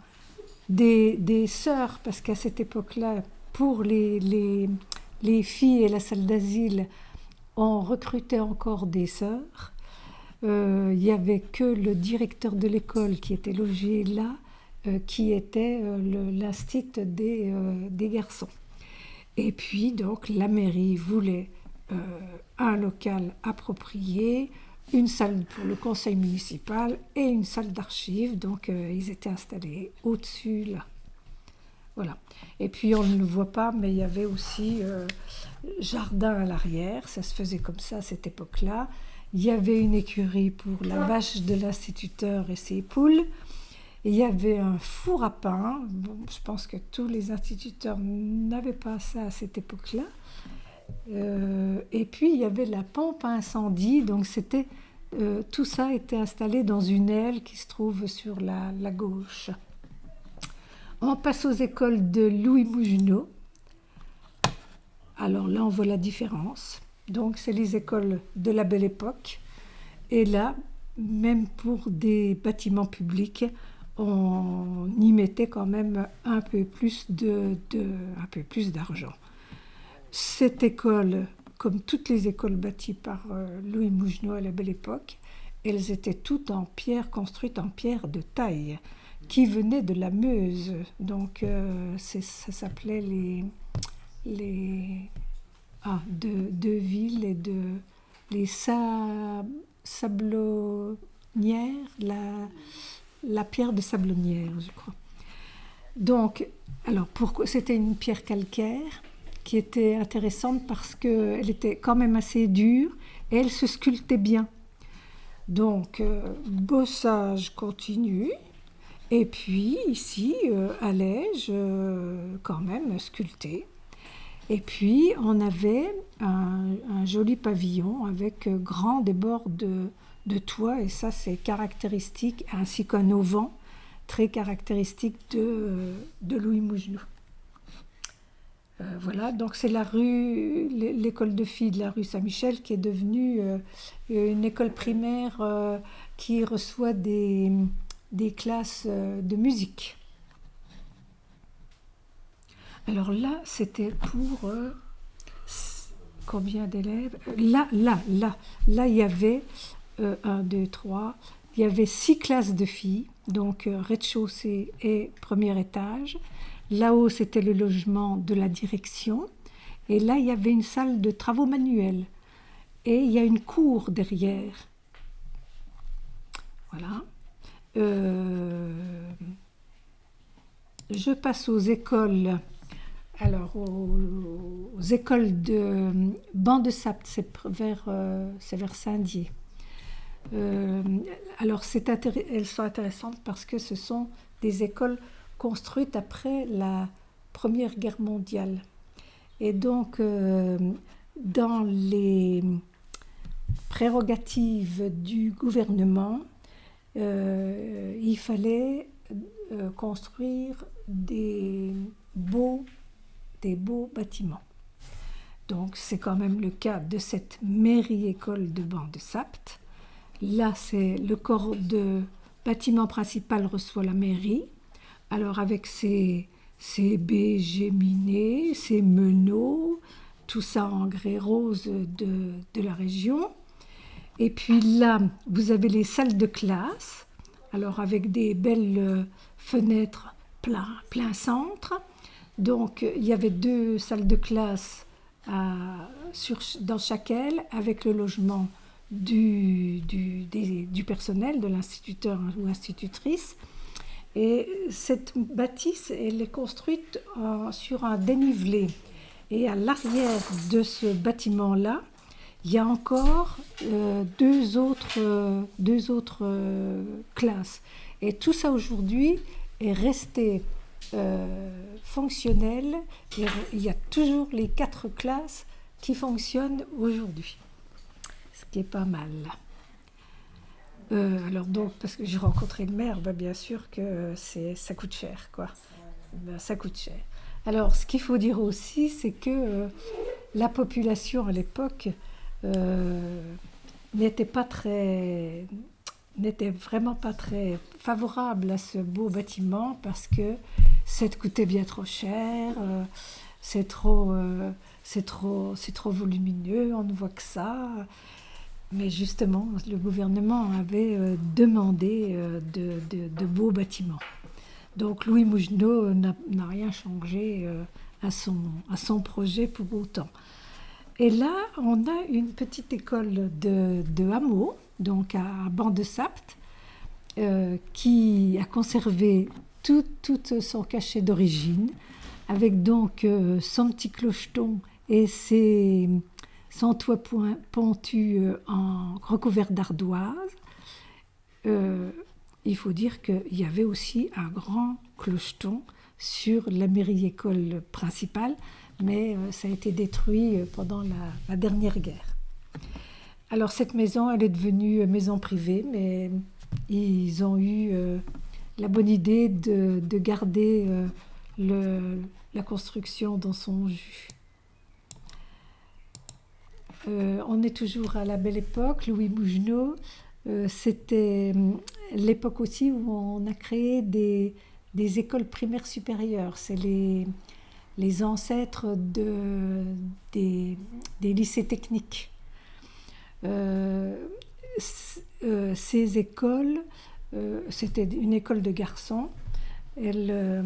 des sœurs, parce qu'à cette époque-là, pour les filles et la salle d'asile, on recrutait encore des sœurs. Il n'y avait que le directeur de l'école qui était logé là, qui était l'instit des garçons. Et puis, donc, la mairie voulait un local approprié, une salle pour le conseil municipal et une salle d'archives. Donc, ils étaient installés au-dessus, là. Voilà. Et puis, on ne le voit pas, mais il y avait aussi jardin à l'arrière. Ça se faisait comme ça à cette époque-là. Il y avait une écurie pour la vache de l'instituteur et ses poules. Et il y avait un four à pain. Bon, je pense que tous les instituteurs n'avaient pas ça à cette époque-là. Et puis, il y avait la pompe à incendie. Donc, tout ça était installé dans une aile qui se trouve sur la gauche. On passe aux écoles de Louis Mougenot. Alors là, on voit la différence. Donc, c'est les écoles de la Belle Époque. Et là, même pour des bâtiments publics, on y mettait quand même un peu plus d'argent. Cette école, comme toutes les écoles bâties par Louis Mougenot à la Belle Époque, elles étaient toutes en pierre, construites en pierre de taille, qui venait de la Meuse. Donc, ça s'appelait de Ville et les sablonnières, la pierre de Sablonnière, je crois. Donc, alors, c'était une pierre calcaire qui était intéressante parce qu'elle était quand même assez dure et elle se sculptait bien. Donc, bossage continu. Et puis, ici, allège, quand même, sculpté. Et puis, on avait un joli pavillon avec grand débord de toit. Et ça, c'est caractéristique, ainsi qu'un auvent très caractéristique de Louis Mougenot. Voilà, donc c'est l'école de filles de la rue Saint-Michel qui est devenue une école primaire qui reçoit des classes de musique. Alors là, c'était pour combien d'élèves ? Là, il y avait 1, 2, 3, il y avait 6 classes de filles, donc rez-de-chaussée et premier étage. Là-haut, c'était le logement de la direction. Et là, il y avait une salle de travaux manuels. Et il y a une cour derrière. Voilà. Je passe aux écoles. Alors, aux écoles de Banc de Sapt, c'est vers Saint-Dié. Alors, elles sont intéressantes parce que ce sont des écoles construites après la Première Guerre mondiale. Et donc, dans les prérogatives du gouvernement, il fallait construire des beaux bâtiments. Donc c'est quand même le cas de cette mairie-école de Ban de Sapt. Là, c'est le corps de bâtiment principal reçoit la mairie. Alors avec ses baies géminées, ses meneaux, tout ça en grès rose de la région. Et puis là, vous avez les salles de classe, alors avec des belles fenêtres plein centre. Donc il y avait 2 salles de classe dans chaque aile, avec le logement du personnel, de l'instituteur ou institutrice. Et cette bâtisse, elle est construite sur un dénivelé. Et à l'arrière de ce bâtiment-là, il y a encore deux autres classes. Et tout ça aujourd'hui est resté fonctionnel. Et il y a toujours les 4 classes qui fonctionnent aujourd'hui, ce qui est pas mal. Alors donc, parce que j'ai rencontré le maire, bien sûr que ça coûte cher, quoi. Ça coûte cher. Alors, ce qu'il faut dire aussi, c'est que la population à l'époque n'était vraiment pas très favorable à ce beau bâtiment, parce que ça coûtait bien trop cher, c'est trop volumineux, on ne voit que ça. Mais justement, le gouvernement avait demandé de beaux bâtiments. Donc Louis Mougenot n'a rien changé à son projet pour autant. Et là, on a une petite école de hameau, donc à Ban de Sapt, qui a conservé tout son cachet d'origine, avec donc son petit clocheton et son toit pentu en recouvert d'ardoise. Il faut dire qu'il y avait aussi un grand clocheton sur la mairie-école principale, mais ça a été détruit pendant la dernière guerre. Alors cette maison, elle est devenue maison privée, mais ils ont eu la bonne idée de garder la construction dans son jus. On est toujours à la belle époque, Louis Mougenot. C'était l'époque aussi où on a créé des écoles primaires supérieures. C'est les ancêtres des lycées techniques. Ces écoles, c'était une école de garçons. Elles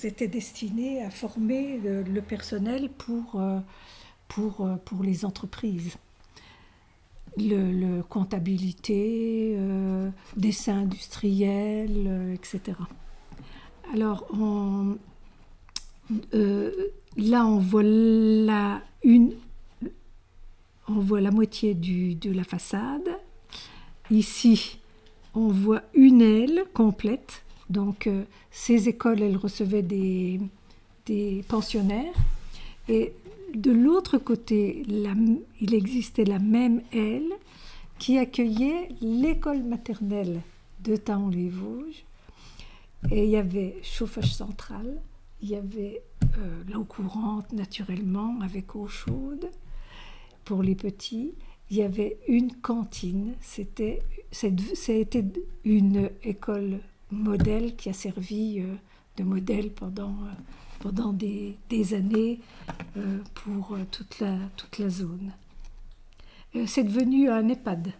étaient destinées à former le personnel pour les entreprises. Le comptabilité, dessin industriel, etc. Alors, là, on voit la moitié de la façade. Ici, on voit une aile complète. Donc, ces écoles, elles recevaient des pensionnaires. Et de l'autre côté, il existait la même aile qui accueillait l'école maternelle de Thaon-les-Vosges. Et il y avait chauffage central, il y avait l'eau courante naturellement avec eau chaude pour les petits. Il y avait une cantine, ça a été une école modèle qui a servi de modèle pendant des années pour toute la zone. C'est devenu un EHPAD.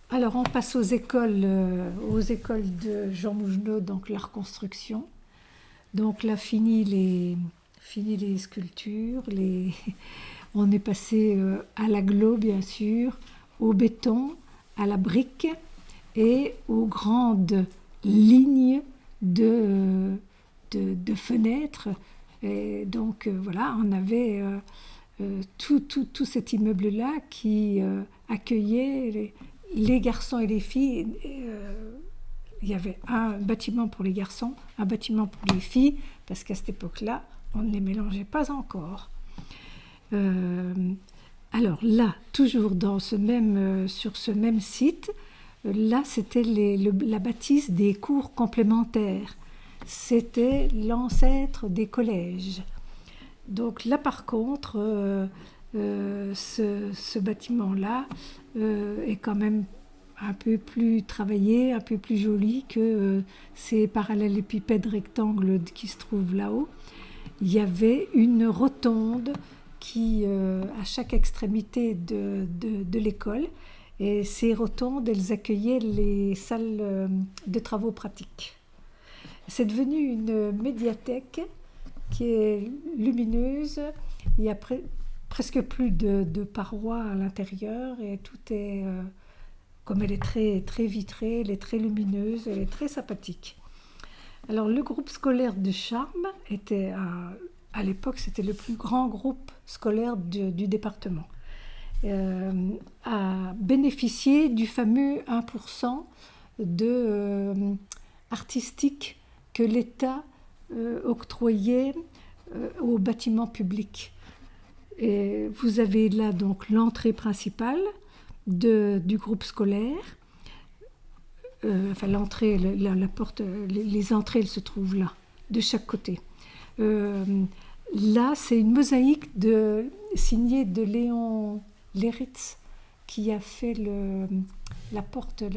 Alors on passe aux écoles de Jean Mougenot, donc la reconstruction. Donc là, fini les sculptures, on est passé à l'agglo bien sûr, au béton, à la brique et aux grandes lignes de fenêtres. Et donc voilà, on avait tout cet immeuble-là qui accueillait les garçons et les filles. Il y avait un bâtiment pour les garçons, un bâtiment pour les filles, parce qu'à cette époque-là, on ne les mélangeait pas encore. Alors là, toujours sur ce même site, Là, c'était la bâtisse des cours complémentaires. C'était l'ancêtre des collèges. Donc là, par contre, ce bâtiment-là est quand même un peu plus travaillé, un peu plus joli que ces parallélépipèdes rectangles qui se trouvent là-haut. Il y avait une rotonde qui, à chaque extrémité de l'école, et ces rotondes, elles accueillaient les salles de travaux pratiques. C'est devenu une médiathèque qui est lumineuse. Il y a presque plus de parois à l'intérieur et tout est, comme elle est très, très vitrée, elle est très lumineuse, elle est très sympathique. Alors le groupe scolaire de Charmes était, à l'époque, c'était le plus grand groupe scolaire du département. A bénéficié du fameux 1% artistique que l'État octroyait aux bâtiments publics. Et vous avez là donc l'entrée principale du groupe scolaire. Enfin, l'entrée, la porte, les entrées, elles se trouvent là, de chaque côté. Là, c'est une mosaïque signée de Léon Léritz qui a fait la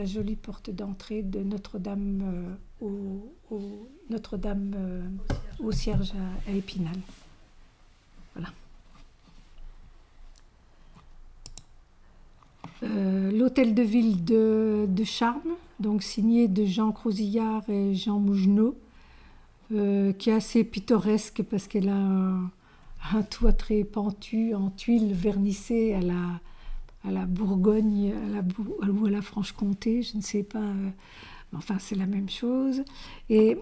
jolie porte d'entrée de Notre-Dame au Cierge à Épinal. Voilà. L'hôtel de ville de Charmes, donc signé de Jean Crousillard et Jean Mougenot, qui est assez pittoresque parce qu'elle a un toit très pentu en tuiles vernissées à la Bourgogne ou à la Franche-Comté, je ne sais pas, enfin c'est la même chose. Et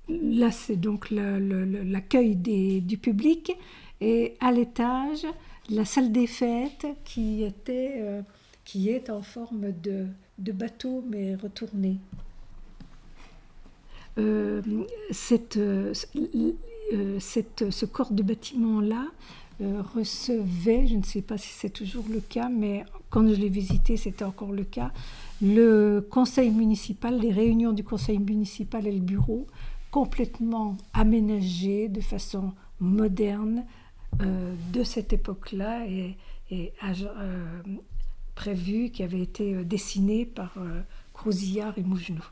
là c'est donc l'accueil du public, et à l'étage la salle des fêtes qui est en forme de bateau mais retourné. Ce corps de bâtiment-là recevait, je ne sais pas si c'est toujours le cas, mais quand je l'ai visité, c'était encore le cas, le conseil municipal, les réunions du conseil municipal et le bureau, complètement aménagés de façon moderne de cette époque-là et prévu, qui avait été dessiné par Crousillard et Mougenot.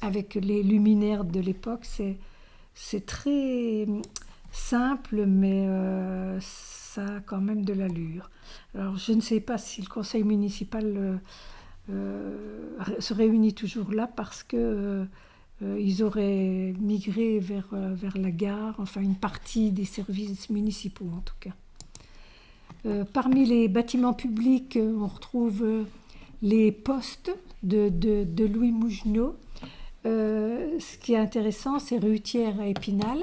Avec les luminaires de l'époque, c'est très simple, mais ça a quand même de l'allure. Alors, je ne sais pas si le conseil municipal se réunit toujours là parce que ils auraient migré vers la gare, enfin une partie des services municipaux en tout cas. Parmi les bâtiments publics, on retrouve les postes de Louis Mougenot. Ce qui est intéressant, c'est rue Thiers à Épinal.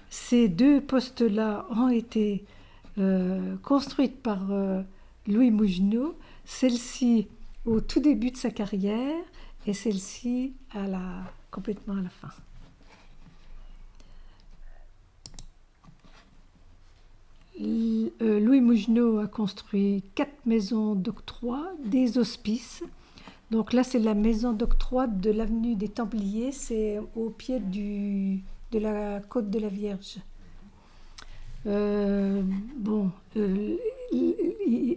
Ces deux postes-là ont été construites par Louis Mougenot, celle-ci au tout début de sa carrière et celle-ci complètement à la fin. Louis Mougenot a construit 4 maisons d'octroi, des hospices. Donc là, c'est la maison d'octroi de l'avenue des Templiers, c'est au pied de la côte de la Vierge.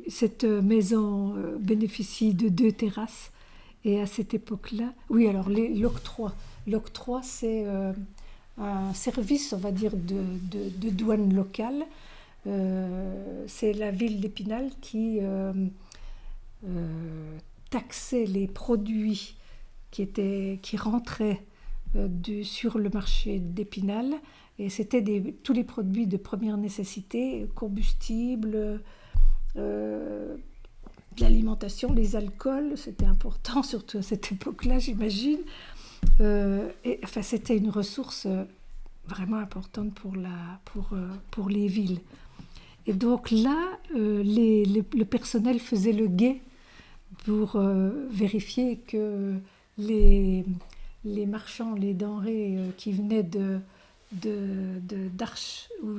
Cette maison bénéficie de 2 terrasses, et à cette époque-là, oui, alors l'octroi, c'est un service, on va dire, de douane locale. C'est la ville d'Épinal qui taxait les produits qui rentraient sur le marché d'Épinal, et c'était tous les produits de première nécessité, combustibles, de l'alimentation, les alcools, c'était important, surtout à cette époque-là, j'imagine. Enfin, c'était une ressource vraiment importante pour les villes. Et donc là, le personnel faisait le guet pour vérifier que les marchands, les denrées qui venaient d'Arches ou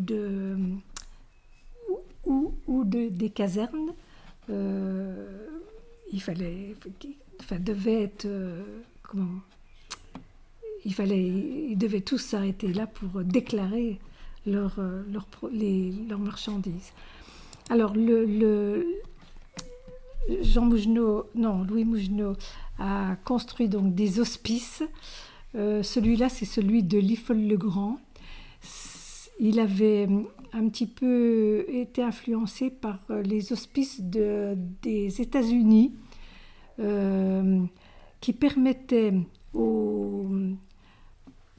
des casernes, il fallait, enfin, devait être, comment, ils devaient tous s'arrêter là pour déclarer leurs marchandises. Alors, Louis Mougenot a construit donc des hospices. Celui-là, c'est celui de Liffol-le-Grand. Il avait un petit peu été influencé par les hospices des États-Unis qui permettaient aux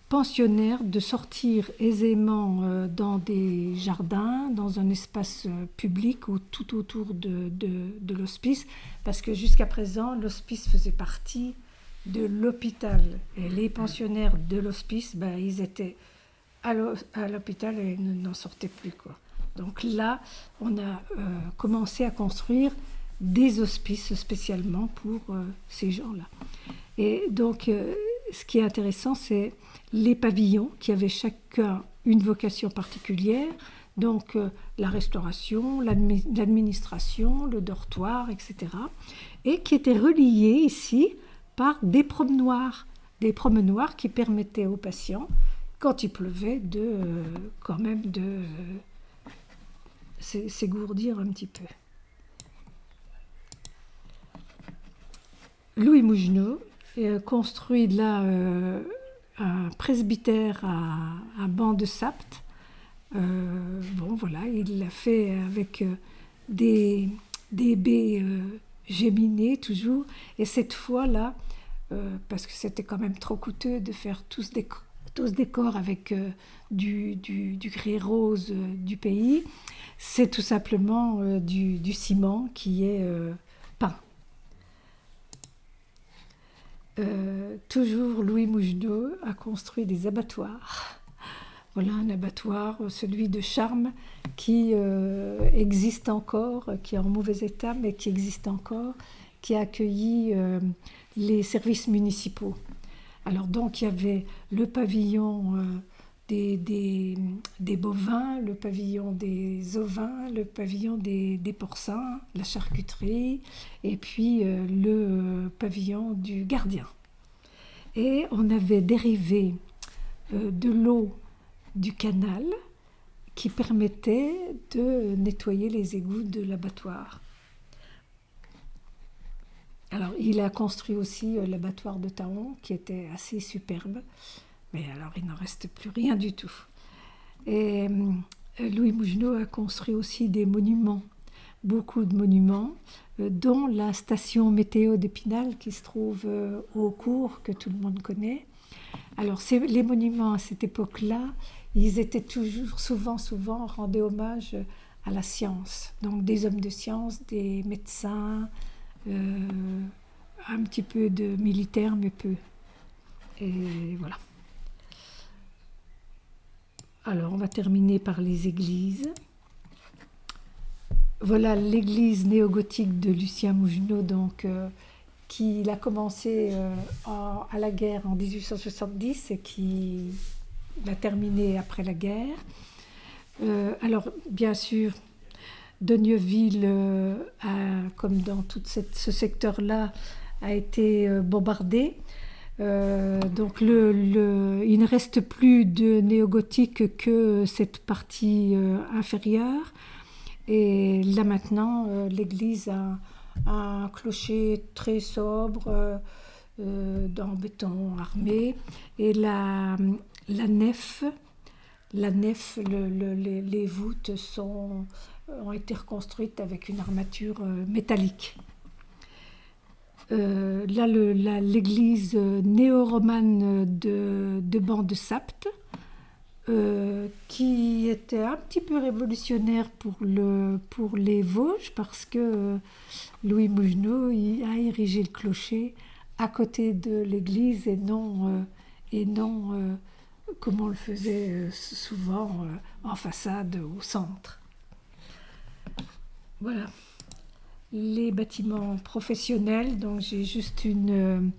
pensionnaires de sortir aisément dans des jardins, dans un espace public ou tout autour de l'hospice, parce que jusqu'à présent, l'hospice faisait partie de l'hôpital. Et les pensionnaires de l'hospice, ils étaient à l'hôpital et n'en sortaient plus, quoi. Donc là, on a commencé à construire des hospices spécialement pour ces gens-là. Et donc, ce qui est intéressant, c'est les pavillons qui avaient chacun une vocation particulière. Donc, la restauration, l'administration, le dortoir, etc. Et qui étaient reliés ici par des promenoirs qui permettaient aux patients, quand il pleuvait, quand même de s'égourdir un petit peu. Louis Mougenot construit là un presbytère à Banc de Sapt. Voilà, il l'a fait avec des baies géminées toujours. Et cette fois-là, parce que c'était quand même trop coûteux de faire tout ce décor avec du gris rose du pays, c'est tout simplement du ciment qui est peint. Toujours Louis Mougenot a construit des abattoirs. Voilà un abattoir, celui de Charmes, qui existe encore, qui est en mauvais état, mais qui existe encore, qui a accueilli les services municipaux. Alors donc il y avait le pavillon des bovins, le pavillon des ovins, le pavillon des porcins, la charcuterie, et puis le pavillon du gardien. Et on avait dérivé de l'eau du canal qui permettait de nettoyer les égouts de l'abattoir. Alors, il a construit aussi l'abattoir de Taon, qui était assez superbe, mais alors il n'en reste plus rien du tout. Et Louis Mougenot a construit aussi des monuments, beaucoup de monuments, dont la station météo d'Épinal qui se trouve au cours, que tout le monde connaît. Alors, les monuments à cette époque-là, ils étaient toujours, souvent, rendus hommage à la science. Donc, des hommes de science, des médecins, un petit peu de militaires, mais peu. Et voilà. Alors, on va terminer par les églises. Voilà l'église néogothique de Lucien Mougenot, donc, qui a commencé à la guerre en 1870 et qui l'a terminée après la guerre. Alors, bien sûr, Dogneuville, comme dans tout ce secteur-là, a été bombardé. Donc il ne reste plus de néogothique que cette partie inférieure. Et là maintenant, l'église a un clocher très sobre, en béton armé. Et la nef, les voûtes ont été reconstruites avec une armature métallique. Là, l'église néo-romane de Banc de Sapt, qui était un petit peu révolutionnaire pour les Vosges, parce que Louis Mougenot a érigé le clocher à côté de l'église et non comme on le faisait souvent en façade au centre. Voilà. Les bâtiments professionnels, donc j'ai juste une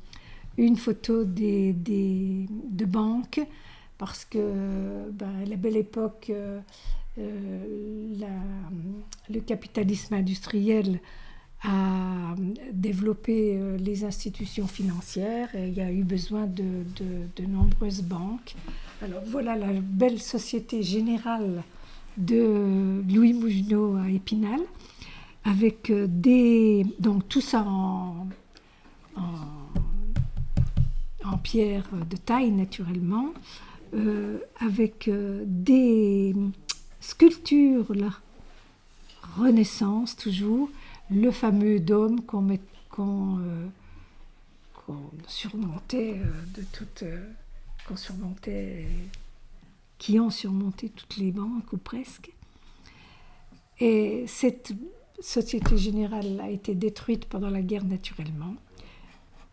photo de banques, parce que la belle époque, le capitalisme industriel a développé les institutions financières et il y a eu besoin de nombreuses banques. Alors voilà la belle Société Générale de Louis Mougenot à Épinal, avec donc tout ça en pierre de taille naturellement, avec des sculptures là, Renaissance toujours, le fameux dôme qu'on surmontait qu'on surmontait, qui ont surmonté toutes les banques ou presque. Et cette Société Générale a été détruite pendant la guerre naturellement.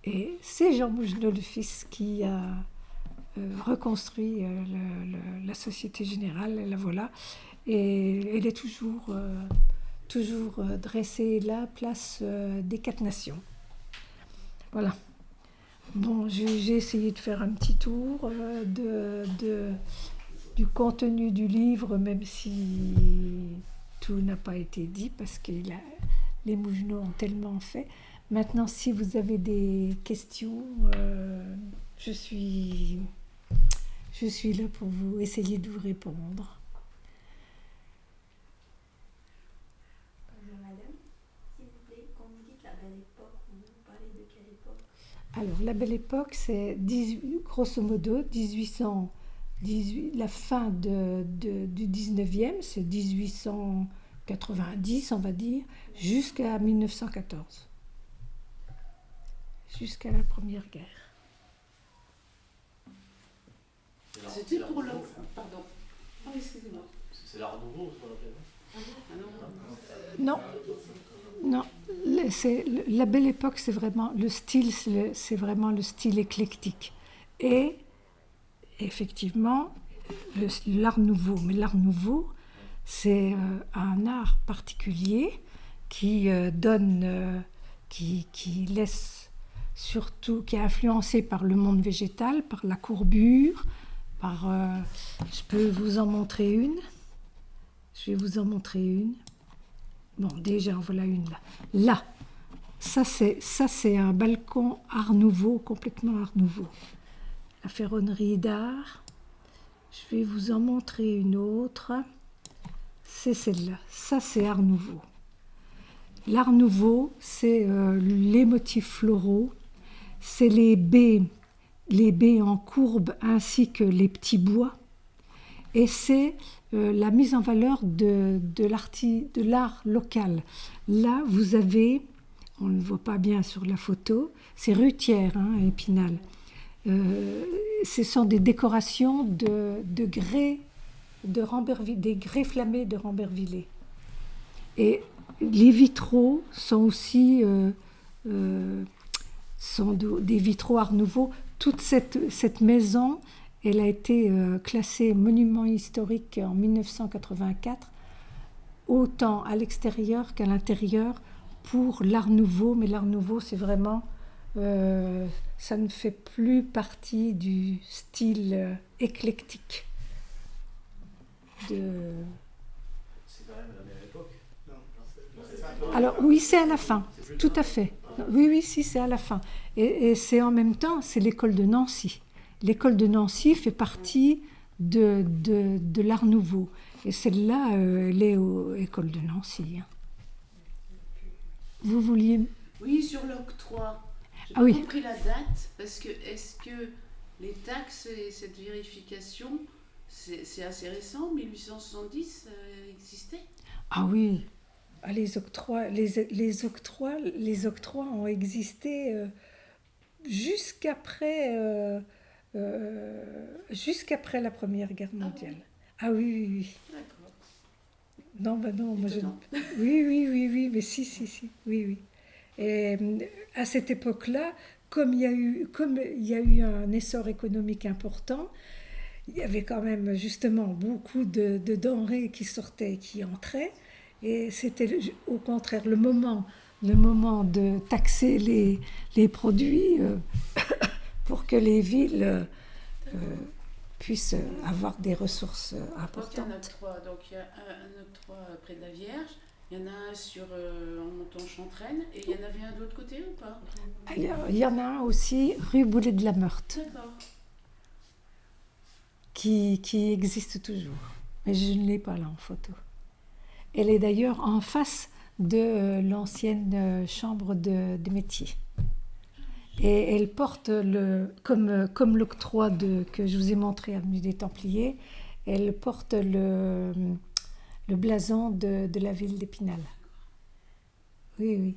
Et c'est Jean Mougenot le fils qui a reconstruit la Société Générale, et la voilà. Et elle est toujours dressée là, place des 4 Nations. Voilà. Bon, j'ai essayé de faire un petit tour du contenu du livre, même si tout n'a pas été dit, parce que les Mougenot ont tellement fait. Maintenant, si vous avez des questions, je suis là pour vous essayer de vous répondre. Bonjour madame, s'il vous plaît, quand vous dites la belle époque, vous parlez de quelle époque? Alors, la belle époque, c'est grosso modo 1818, la fin du 19e, c'est 1890, on va dire, jusqu'à 1914. Jusqu'à la Première Guerre. C'était pour le... Pardon. Oh, excusez-moi. C'est l'art nouveau, ce qu'on appelle. Non, non. La belle époque, c'est vraiment le style, c'est vraiment le style éclectique. Et effectivement, l'art nouveau. Mais l'art nouveau, c'est un art particulier qui donne, qui laisse surtout, qui est influencé par le monde végétal, par la courbure, je peux vous en montrer une. Je vais vous en montrer une. Bon, déjà, voilà une là. Là, ça c'est un balcon Art Nouveau, complètement Art Nouveau. La ferronnerie d'art. Je vais vous en montrer une autre. C'est celle-là. Ça, c'est Art Nouveau. L'Art Nouveau, c'est les motifs floraux, c'est les baies en courbe ainsi que les petits bois. Et c'est la mise en valeur de l'art local. Là, vous avez, on ne le voit pas bien sur la photo, c'est Rutière, à Épinal. Ce sont des décorations de grès, des grès flammés de Rambervillers. Et les vitraux sont aussi des vitraux Art Nouveau. Toute cette maison, elle a été classée monument historique en 1984, autant à l'extérieur qu'à l'intérieur, pour l'Art Nouveau. Mais l'Art Nouveau, c'est vraiment... ça ne fait plus partie du style éclectique. C'est quand même la même époque. Alors oui, c'est à la fin, tout à fait. Oui, si, c'est à la fin. Et c'est en même temps, c'est l'école de Nancy. L'école de Nancy fait partie de l'Art Nouveau. Et celle-là, elle est aux écoles de Nancy. Vous vouliez... Oui, sur l'octroi. J'ai Ah oui. compris la date, parce que est-ce que les taxes et cette vérification, c'est assez récent, 1870, ça existait? Ah oui. Ah, les octrois ont existé jusqu'après la Première Guerre mondiale. Ah oui. D'accord. Non, moi oui, mais si, oui. Et à cette époque-là, comme il y a eu un essor économique important, il y avait quand même justement beaucoup de denrées qui sortaient et qui entraient. Et c'était au contraire le moment de taxer les produits pour que les villes puissent avoir des ressources importantes. Donc il y a un octroi près de la Vierge, Il y en a un en montant Chantraine, et il y en avait un de l'autre côté ou pas? Alors, il y en a un aussi, rue Boulet de la Meurthe, D'accord. qui existe toujours. Mais je ne l'ai pas là en photo. Elle est d'ailleurs en face de l'ancienne chambre des métiers. Et elle porte, comme l'octroi que je vous ai montré, avenue des Templiers, elle porte le blason de la ville d'Épinal. Oui, oui.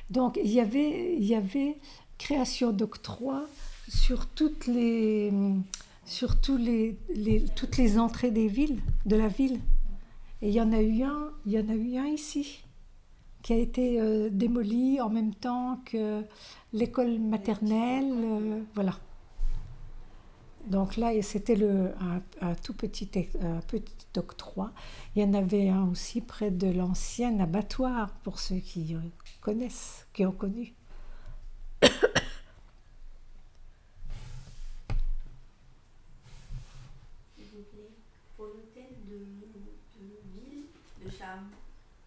Donc, il y avait création d'octroi sur toutes les entrées de la ville. Et il y en a eu un ici, qui a été démoli en même temps que l'école maternelle, voilà. Donc là, c'était un tout petit octroi. Il y en avait un aussi près de l'ancien abattoir, pour ceux qui connaissent, qui ont connu. S'il vous plaît, pour l'hôtel de ville de Charmes,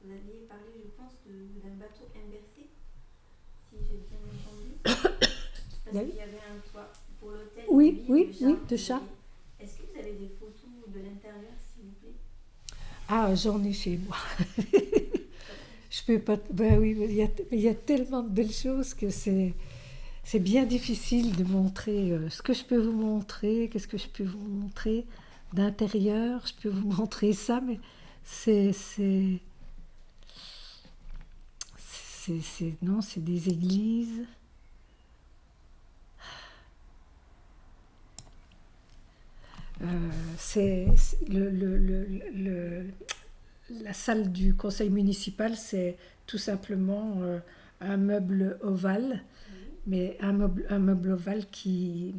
vous aviez parlé, je pense, d'un bateau inversé, si j'ai bien entendu. Parce qu'il y avait un toit pour l'hôtel Oui, de ville oui, de Charmes. Est-ce que vous avez des photos de l'intérieur, s'il vous plaît? Ah, j'en ai chez moi. Je peux pas. Ben oui, il y a tellement de belles choses que c'est bien difficile de montrer ce que je peux vous montrer, qu'est-ce que je peux vous montrer d'intérieur. Je peux vous montrer ça, mais non, c'est des églises. C'est la salle du conseil municipal, c'est tout simplement un meuble ovale, mais un meuble ovale qui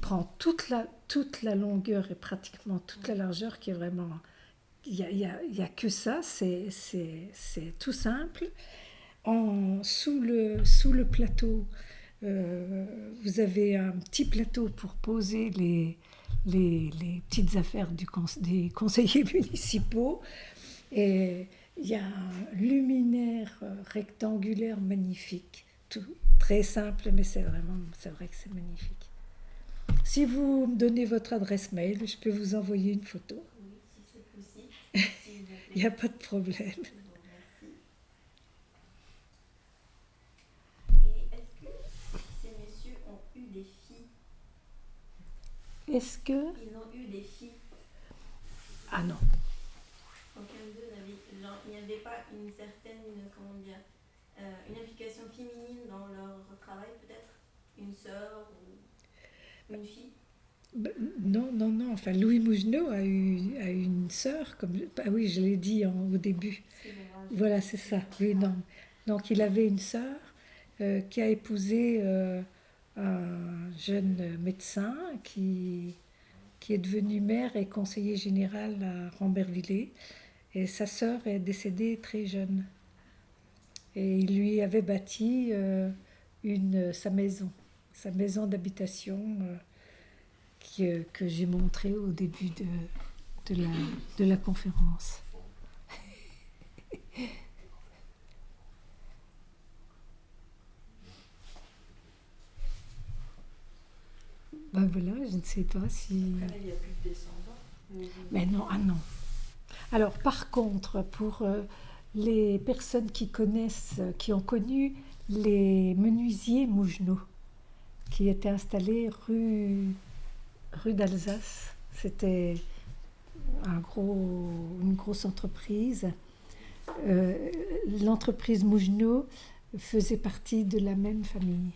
prend toute la longueur et pratiquement toute la largeur, qui est vraiment... Il y a que ça, c'est tout simple. Sous le plateau, vous avez un petit plateau pour poser les petites affaires des conseillers municipaux. Et il y a un luminaire rectangulaire magnifique. Tout, très simple, mais c'est vrai que c'est magnifique. Si vous me donnez votre adresse mail, je peux vous envoyer une photo. Oui, si c'est possible. S'il vous plaît. Il n'y a pas de problème. Je vous remercie. Et est-ce que ces messieurs ont eu des filles? Est-ce que... Ils ont eu des filles? Ah non. Aucun d'eux n'avait... Genre, il n'y avait pas une certaine, comment dire, une implication féminine dans leur travail, peut-être? Une sœur ou une fille? Non. Enfin, Louis Mougenot a eu une sœur, ah oui, je l'ai dit au début. Voilà, c'est ça. Oui, non. Donc, il avait une sœur qui a épousé un jeune médecin qui est devenu maire et conseiller général à Rambervillers. Et sa sœur est décédée très jeune. Et il lui avait bâti sa maison d'habitation que j'ai montrée au début de la conférence. Ben voilà, je ne sais pas si... Il n'y a plus de descendants. Mais non, ah non. Alors par contre, pour les personnes qui ont connu les menuisiers Mougenot, qui étaient installés rue d'Alsace, c'était une grosse entreprise. L'entreprise Mougenot faisait partie de la même famille.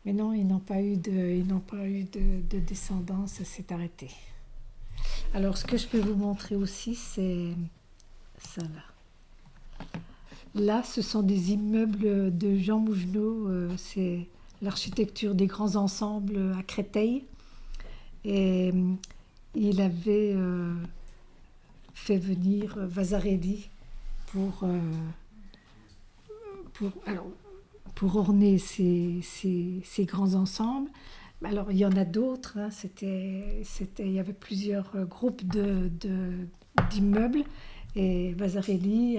Mais non, ils n'ont pas eu de descendance, ça s'est arrêté. Alors, ce que je peux vous montrer aussi, c'est ça là. Là, ce sont des immeubles de Jean Mougenot, c'est l'architecture des grands ensembles à Créteil. Et il avait fait venir Vasarely pour orner ces grands ensembles. Alors, il y en a d'autres. Hein. Il y avait plusieurs groupes d'immeubles. Et Vasarely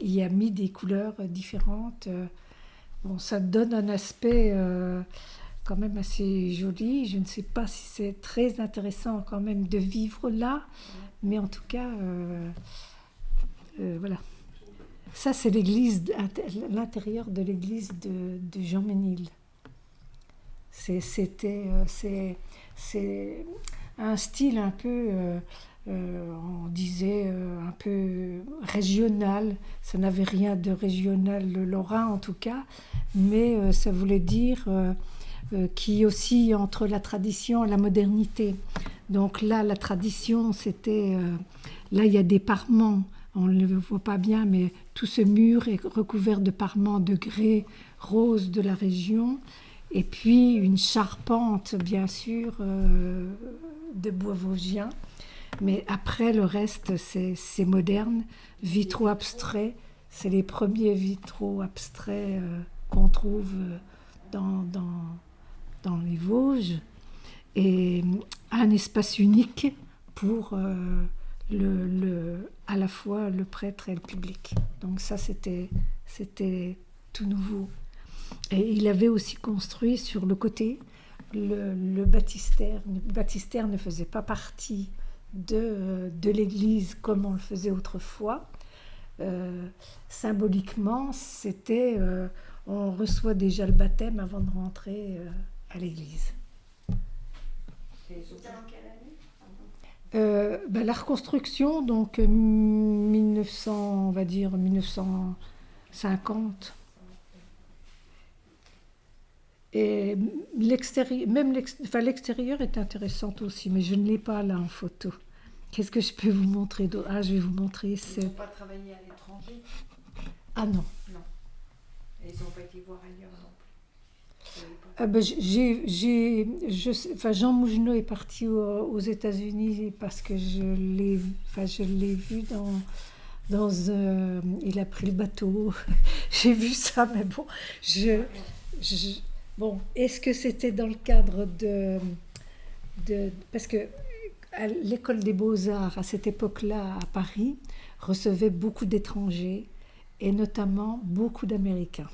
y a mis des couleurs différentes. Bon, ça donne un aspect quand même assez joli. Je ne sais pas si c'est très intéressant quand même de vivre là. Mais en tout cas, voilà. Ça, c'est l'intérieur de l'église de Jean Ménil. C'est un style un peu, on disait, un peu régional. Ça n'avait rien de régional lorrain en tout cas, mais ça voulait dire qui oscille entre la tradition et la modernité. Donc là, la tradition, c'était... là, il y a des parements. On ne le voit pas bien, mais tout ce mur est recouvert de parements de grès rose de la région. Et puis une charpente, bien sûr, de bois vosgien. Mais après, le reste, c'est moderne. Vitraux abstraits, c'est les premiers vitraux abstraits qu'on trouve dans les Vosges. Et un espace unique pour à la fois le prêtre et le public. Donc ça, c'était tout nouveau. Et il avait aussi construit sur le côté le baptistère. Le baptistère ne faisait pas partie de l'église comme on le faisait autrefois. Symboliquement, c'était on reçoit déjà le baptême avant de rentrer à l'église. C'était en quelle année? La reconstruction, donc 1900, on va dire 1950. Et l'extérieur est intéressant aussi, mais je ne l'ai pas là en photo. Qu'est-ce que je peux vous montrer d'autre? Ah, je vais vous montrer. Ils n'ont pas travaillé à l'étranger? Ah non. Non. Et ils n'ont pas été voir ailleurs non plus. Jean Mougenot est parti aux États-Unis parce que je l'ai vu il a pris le bateau. J'ai vu ça, mais bon, bon, est-ce que c'était dans le cadre parce que l'école des Beaux-Arts, à cette époque-là, à Paris, recevait beaucoup d'étrangers, et notamment beaucoup d'Américains.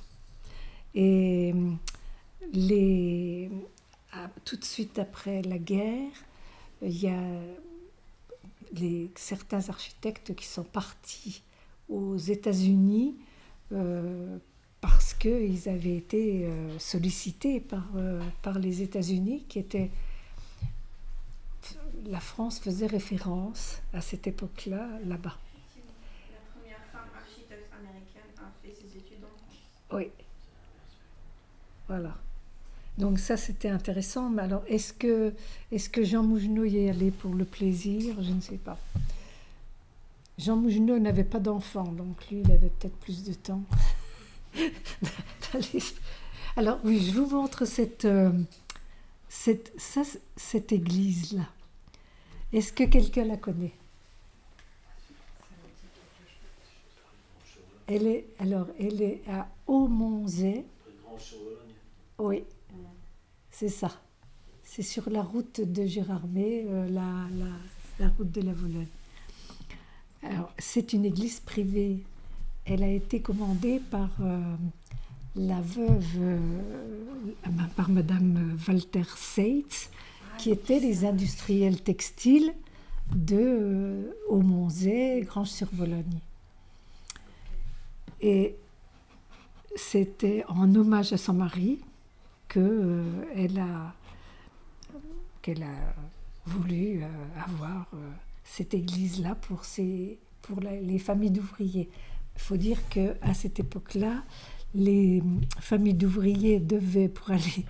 Et tout de suite après la guerre, il y a certains architectes qui sont partis aux États-Unis parce qu'ils avaient été sollicités par les États-Unis, qui étaient... La France faisait référence à cette époque-là, là-bas. La première femme architecte américaine a fait ses études en France. Oui. Voilà. Donc ça, c'était intéressant. Mais alors, est-ce que Jean Mougenot y est allé pour le plaisir? Je ne sais pas. Jean Mougenot n'avait pas d'enfant, donc lui, il avait peut-être plus de temps. Alors, oui, je vous montre cette église-là. Est-ce que quelqu'un la connaît? Elle est à Aumonzey. Oui, c'est ça. C'est sur la route de Gérardmer, la route de la Vologne. Alors, c'est une église privée. Elle a été commandée par la veuve, par Madame Walter Seitz, qui étaient les industriels textiles de Aumonzey, Granges-sur-Vologne. Et c'était en hommage à son mari qu'elle a voulu avoir cette église-là pour les familles d'ouvriers. Il faut dire qu'à cette époque-là, les familles d'ouvriers devaient, pour aller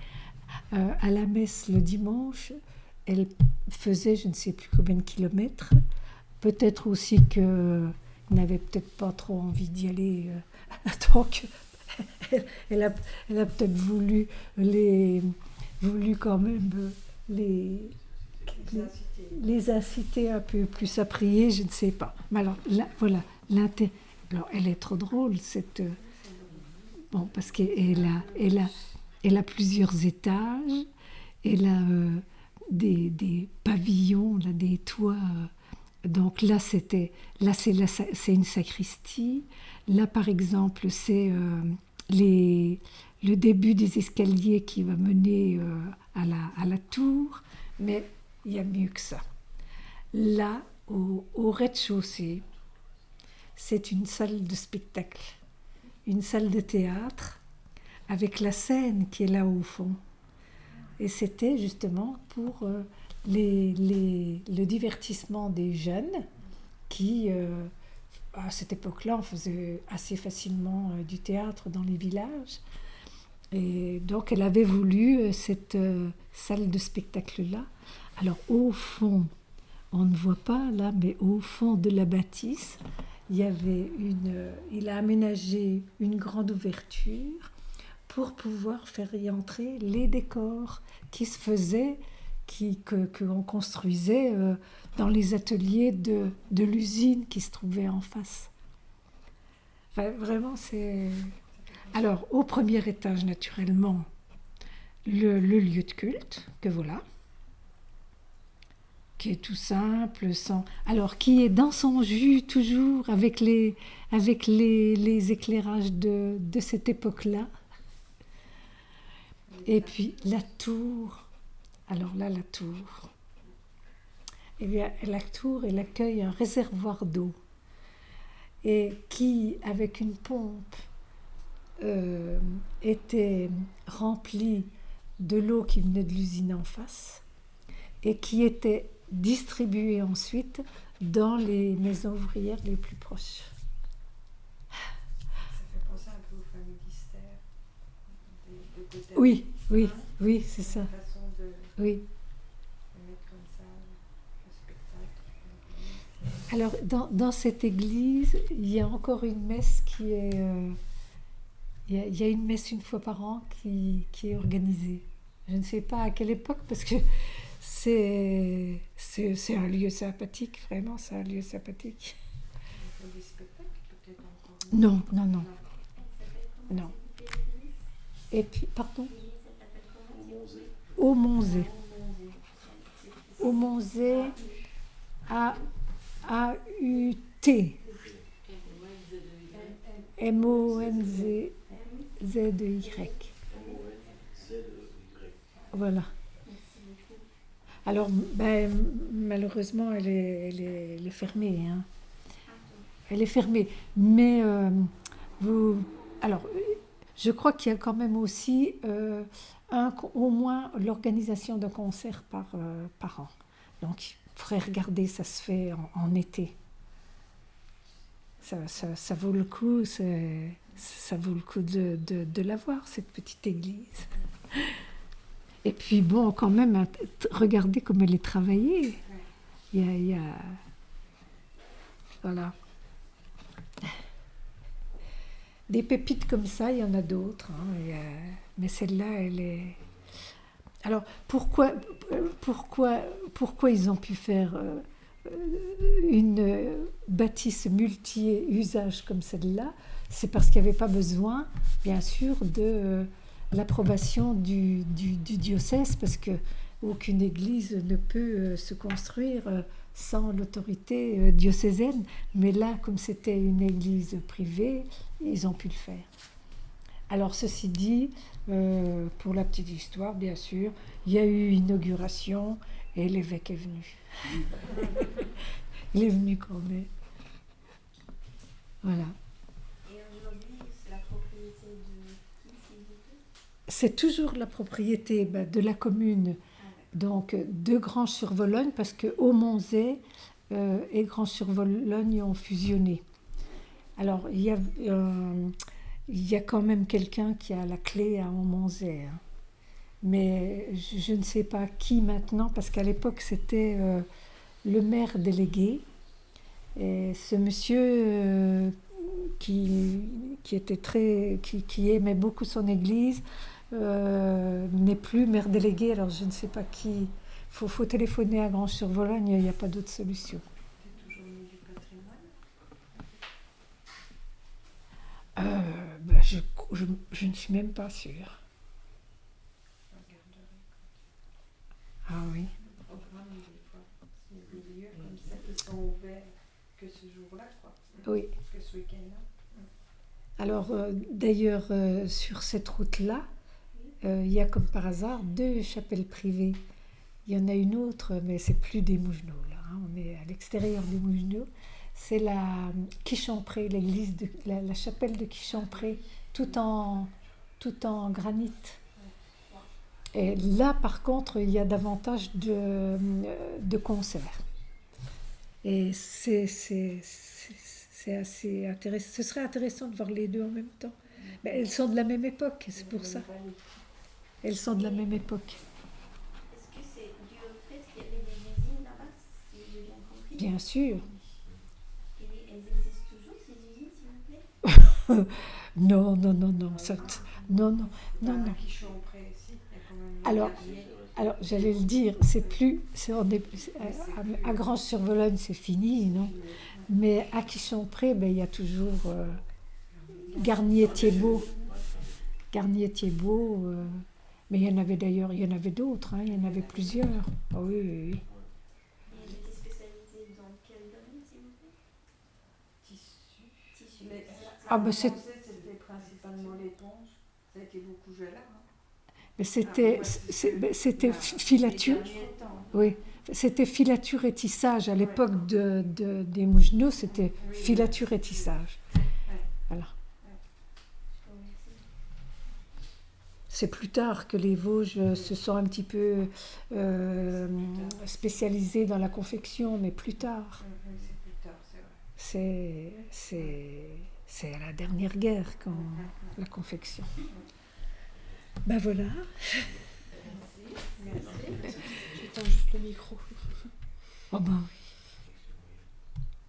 à la messe le dimanche, elles faisaient je ne sais plus combien de kilomètres. Peut-être aussi qu'elles n'avaient peut-être pas trop envie d'y aller. Donc, elle a peut-être voulu quand même les inciter un peu plus à prier, je ne sais pas. Mais alors, là, voilà, alors, elle est trop drôle, cette... Bon, parce qu'elle a plusieurs étages, Elle a des pavillons, là, des toits. Donc là, c'est une sacristie. Là, par exemple, c'est le début des escaliers qui va mener à la tour. Mais il y a mieux que ça. Là, au rez-de-chaussée, c'est une salle de spectacle, une salle de théâtre, avec la scène qui est là au fond. Et c'était justement pour le divertissement des jeunes qui, à cette époque-là, on faisait assez facilement du théâtre dans les villages. Et donc, elle avait voulu cette salle de spectacle-là. Alors, au fond, on ne voit pas là, mais au fond de la bâtisse, il a aménagé une grande ouverture pour pouvoir faire y entrer les décors qui se faisaient, qu'on construisait dans les ateliers de l'usine qui se trouvait en face. Enfin, vraiment, c'est... Alors, au premier étage, naturellement, le lieu de culte, que voilà, qui est tout simple, qui est dans son jus toujours, avec les éclairages de cette époque-là. Et puis la tour. Alors là, la tour. Eh bien, la tour, elle accueille un réservoir d'eau et qui, avec une pompe, était remplie de l'eau qui venait de l'usine en face et qui était distribuée ensuite dans les maisons ouvrières les plus proches. Ça fait penser un peu aux familles d'Istère. Oui, c'est ça. Une façon de Oui. mettre comme ça le spectacle. Alors, dans cette église, il y a encore une messe qui est... il y a une messe une fois par an qui est organisée. Je ne sais pas à quelle époque, parce que c'est un lieu sympathique, vraiment, c'est un lieu sympathique. Il y a des spectacles peut-être encore. Non. Elle s'appelle comment, Non. cette église? Et puis, pardon, L'église, elle s'appelle comment? au Monzé. Au Au Monzé, A-U-T. M-O-N-Z-Z-Y. Voilà. Merci beaucoup. Alors, malheureusement, elle est fermée. Hein. Elle est fermée. Mais alors, je crois qu'il y a quand même aussi au moins l'organisation d'un concert par an. Donc, il faudrait regarder, ça se fait en été. Ça vaut le coup, ça vaut le coup de la voir, cette petite église. Et puis bon, quand même, regardez comme elle est travaillée. Il y a voilà. Des pépites comme ça, il y en a d'autres. Hein, mais celle-là, elle est... Alors, pourquoi ils ont pu faire une bâtisse multi-usage comme celle-là? C'est parce qu'il n'y avait pas besoin, bien sûr, de l'approbation du diocèse, parce qu'aucune église ne peut se construire sans l'autorité diocésaine. Mais là, comme c'était une église privée, ils ont pu le faire. Alors, ceci dit, pour la petite histoire, bien sûr, il y a eu inauguration et l'évêque est venu. Il est venu quand même. Voilà. Et aujourd'hui, c'est la propriété de qui, s'il vous plaît? C'est toujours la propriété de la commune, donc de Granges-sur-Vologne, parce que Aumonzey et Granges-sur-Vologne ont fusionné. Alors, il y a quand même quelqu'un qui a la clé à Aumonzey, hein. Mais je ne sais pas qui maintenant, parce qu'à l'époque, c'était le maire délégué. Et ce monsieur qui aimait beaucoup son église n'est plus maire délégué, alors je ne sais pas qui. Faut téléphoner à Granges-sur-Vologne, il n'y a pas d'autre solution. C'est toujours mis du patrimoine. Je ne suis même pas sûre. que ce jour-là, quoi. Oui. Que ce week-end-là. Alors, d'ailleurs, sur cette route-là, il y a comme par hasard 2 chapelles privées. Il y en a une autre, mais c'est plus des Mougenot, là. Hein, on est à l'extérieur des Mougenot. C'est la Quichempré, l'église de la chapelle de Quichempré, tout en granit. Et là, par contre, il y a davantage de concerts. Et c'est assez intéressant. Ce serait intéressant de voir les deux en même temps. Mais elles sont de la même époque, c'est pour ça. Elles sont de la même époque. Est-ce que c'est dû au fait qu'il y avait des usines là-bas, si j'ai bien compris? Bien sûr. Et elles existent toujours, ces usines, s'il vous plaît? Non. Non. Qui sont prêts ici, il y a quand même Alors, j'allais le dire, à Grand-sur-Vologne, c'est fini, non? Mais à Quichempré, il y a toujours Garnier-Thiebaut. Mais il y en avait d'autres, hein, il y en avait plusieurs. Ah oui. Et elles étaient spécialisées dans quel domaine, s'il vous plaît? Tissu. Mais Ah, ben, c'était principalement l'éponge. Ça a été beaucoup gelé. Mais c'était filature. Oui, c'était filature et tissage. À l'époque des Mougenot, c'était filature et tissage. Voilà. C'est plus tard que les Vosges se sont un petit peu spécialisés dans la confection, mais plus tard. C'est plus tard, c'est vrai. C'est à la dernière guerre, quand la confection. Ben voilà. J'éteins juste le micro. Oh ben oui.